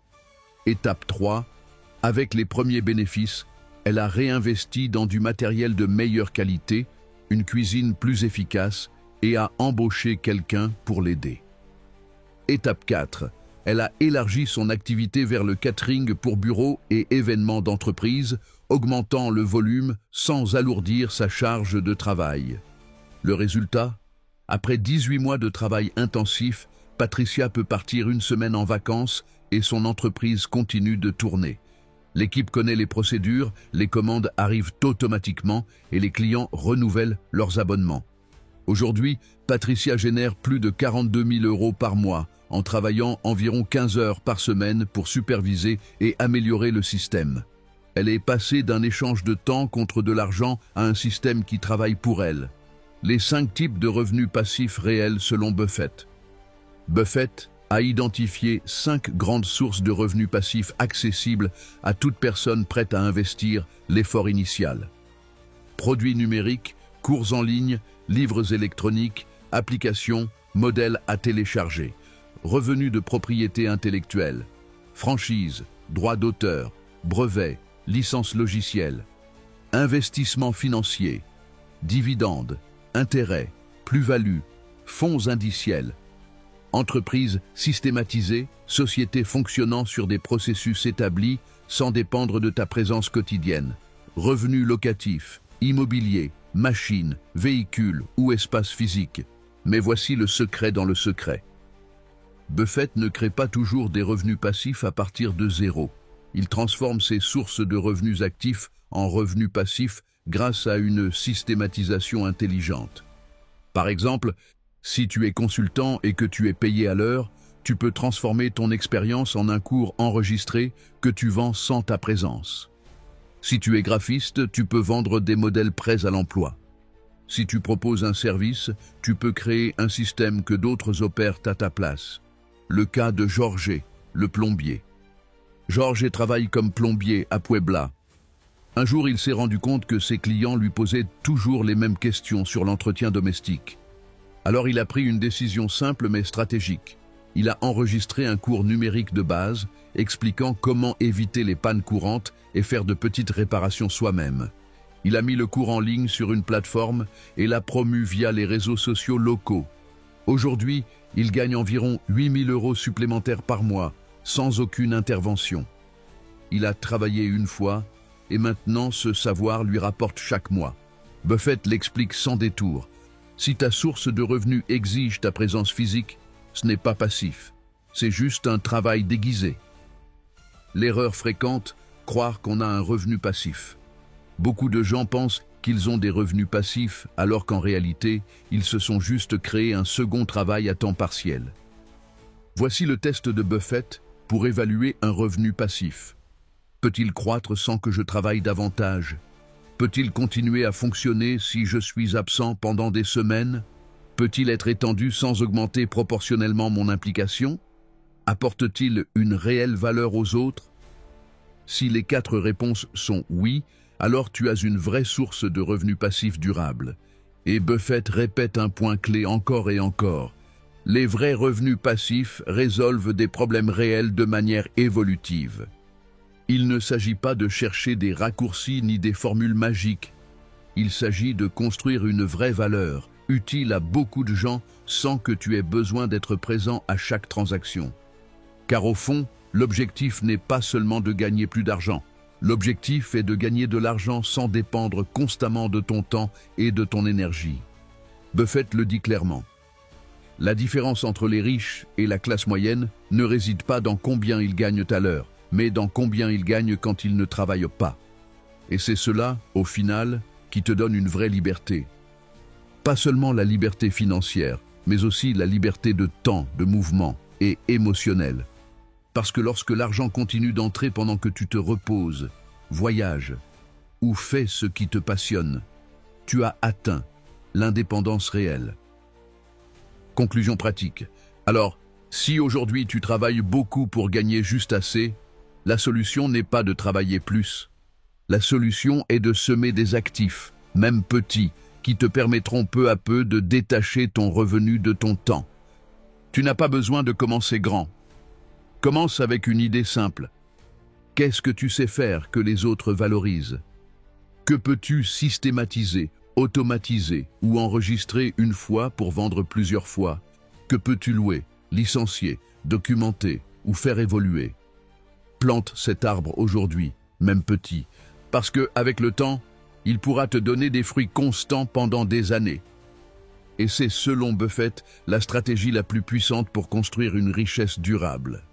Étape 3. Avec les premiers bénéfices, elle a réinvesti dans du matériel de meilleure qualité, une cuisine plus efficace et a embauché quelqu'un pour l'aider. Étape 4. Elle a élargi son activité vers le catering pour bureaux et événements d'entreprise, augmentant le volume sans alourdir sa charge de travail. Le résultat? Après 18 mois de travail intensif, Patricia peut partir une semaine en vacances et son entreprise continue de tourner. L'équipe connaît les procédures, les commandes arrivent automatiquement et les clients renouvellent leurs abonnements. Aujourd'hui, Patricia génère plus de 42 000 € par mois en travaillant environ 15 heures par semaine pour superviser et améliorer le système. Elle est passée d'un échange de temps contre de l'argent à un système qui travaille pour elle. Les 5 types de revenus passifs réels selon Buffett. Buffett a identifié 5 grandes sources de revenus passifs accessibles à toute personne prête à investir l'effort initial. Produits numériques, cours en ligne, livres électroniques, applications, modèles à télécharger. Revenus de propriété intellectuelle, franchise, droits d'auteur, brevets, licences logicielles. Investissement financier, dividendes, intérêts, plus-value, fonds indiciels. Entreprise systématisée, société fonctionnant sur des processus établis sans dépendre de ta présence quotidienne. Revenus locatifs, immobilier, machines, véhicules ou espaces physiques. Mais voici le secret dans le secret. Buffett ne crée pas toujours des revenus passifs à partir de zéro. Il transforme ses sources de revenus actifs en revenus passifs grâce à une systématisation intelligente. Par exemple, si tu es consultant et que tu es payé à l'heure, tu peux transformer ton expérience en un cours enregistré que tu vends sans ta présence. Si tu es graphiste, tu peux vendre des modèles prêts à l'emploi. Si tu proposes un service, tu peux créer un système que d'autres opèrent à ta place. Le cas de Jorge, le plombier. Jorge travaille comme plombier à Puebla. Un jour, il s'est rendu compte que ses clients lui posaient toujours les mêmes questions sur l'entretien domestique. Alors il a pris une décision simple mais stratégique. Il a enregistré un cours numérique de base expliquant comment éviter les pannes courantes et faire de petites réparations soi-même. Il a mis le cours en ligne sur une plateforme et l'a promu via les réseaux sociaux locaux. Aujourd'hui, il gagne environ 8 000 € supplémentaires par mois, sans aucune intervention. Il a travaillé une fois et maintenant ce savoir lui rapporte chaque mois. Buffett l'explique sans détour. Si ta source de revenus exige ta présence physique, ce n'est pas passif, c'est juste un travail déguisé. L'erreur fréquente, croire qu'on a un revenu passif. Beaucoup de gens pensent qu'ils ont des revenus passifs alors qu'en réalité, ils se sont juste créés un second travail à temps partiel. Voici le test de Buffett pour évaluer un revenu passif. Peut-il croître sans que je travaille davantage? Peut-il continuer à fonctionner si je suis absent pendant des semaines? Peut-il être étendu sans augmenter proportionnellement mon implication? Apporte-t-il une réelle valeur aux autres? Si les 4 réponses sont oui, alors tu as une vraie source de revenus passifs durables. Et Buffett répète un point clé encore et encore. Les vrais revenus passifs résolvent des problèmes réels de manière évolutive. Il ne s'agit pas de chercher des raccourcis ni des formules magiques. Il s'agit de construire une vraie valeur, utile à beaucoup de gens sans que tu aies besoin d'être présent à chaque transaction. Car au fond, l'objectif n'est pas seulement de gagner plus d'argent. L'objectif est de gagner de l'argent sans dépendre constamment de ton temps et de ton énergie. Buffett le dit clairement. La différence entre les riches et la classe moyenne ne réside pas dans combien ils gagnent à l'heure, mais dans combien ils gagnent quand ils ne travaillent pas. Et c'est cela, au final, qui te donne une vraie liberté. Pas seulement la liberté financière, mais aussi la liberté de temps, de mouvement et émotionnelle. Parce que lorsque l'argent continue d'entrer pendant que tu te reposes, voyages ou fais ce qui te passionne, tu as atteint l'indépendance réelle. Conclusion pratique. Alors, si aujourd'hui tu travailles beaucoup pour gagner juste assez, la solution n'est pas de travailler plus. La solution est de semer des actifs, même petits, qui te permettront peu à peu de détacher ton revenu de ton temps. Tu n'as pas besoin de commencer grand. Commence avec une idée simple. Qu'est-ce que tu sais faire que les autres valorisent? Que peux-tu systématiser, automatiser ou enregistrer une fois pour vendre plusieurs fois? Que peux-tu louer, licencier, documenter ou faire évoluer? Plante cet arbre aujourd'hui, même petit, parce que, avec le temps, il pourra te donner des fruits constants pendant des années. Et c'est, selon Buffett, la stratégie la plus puissante pour construire une richesse durable.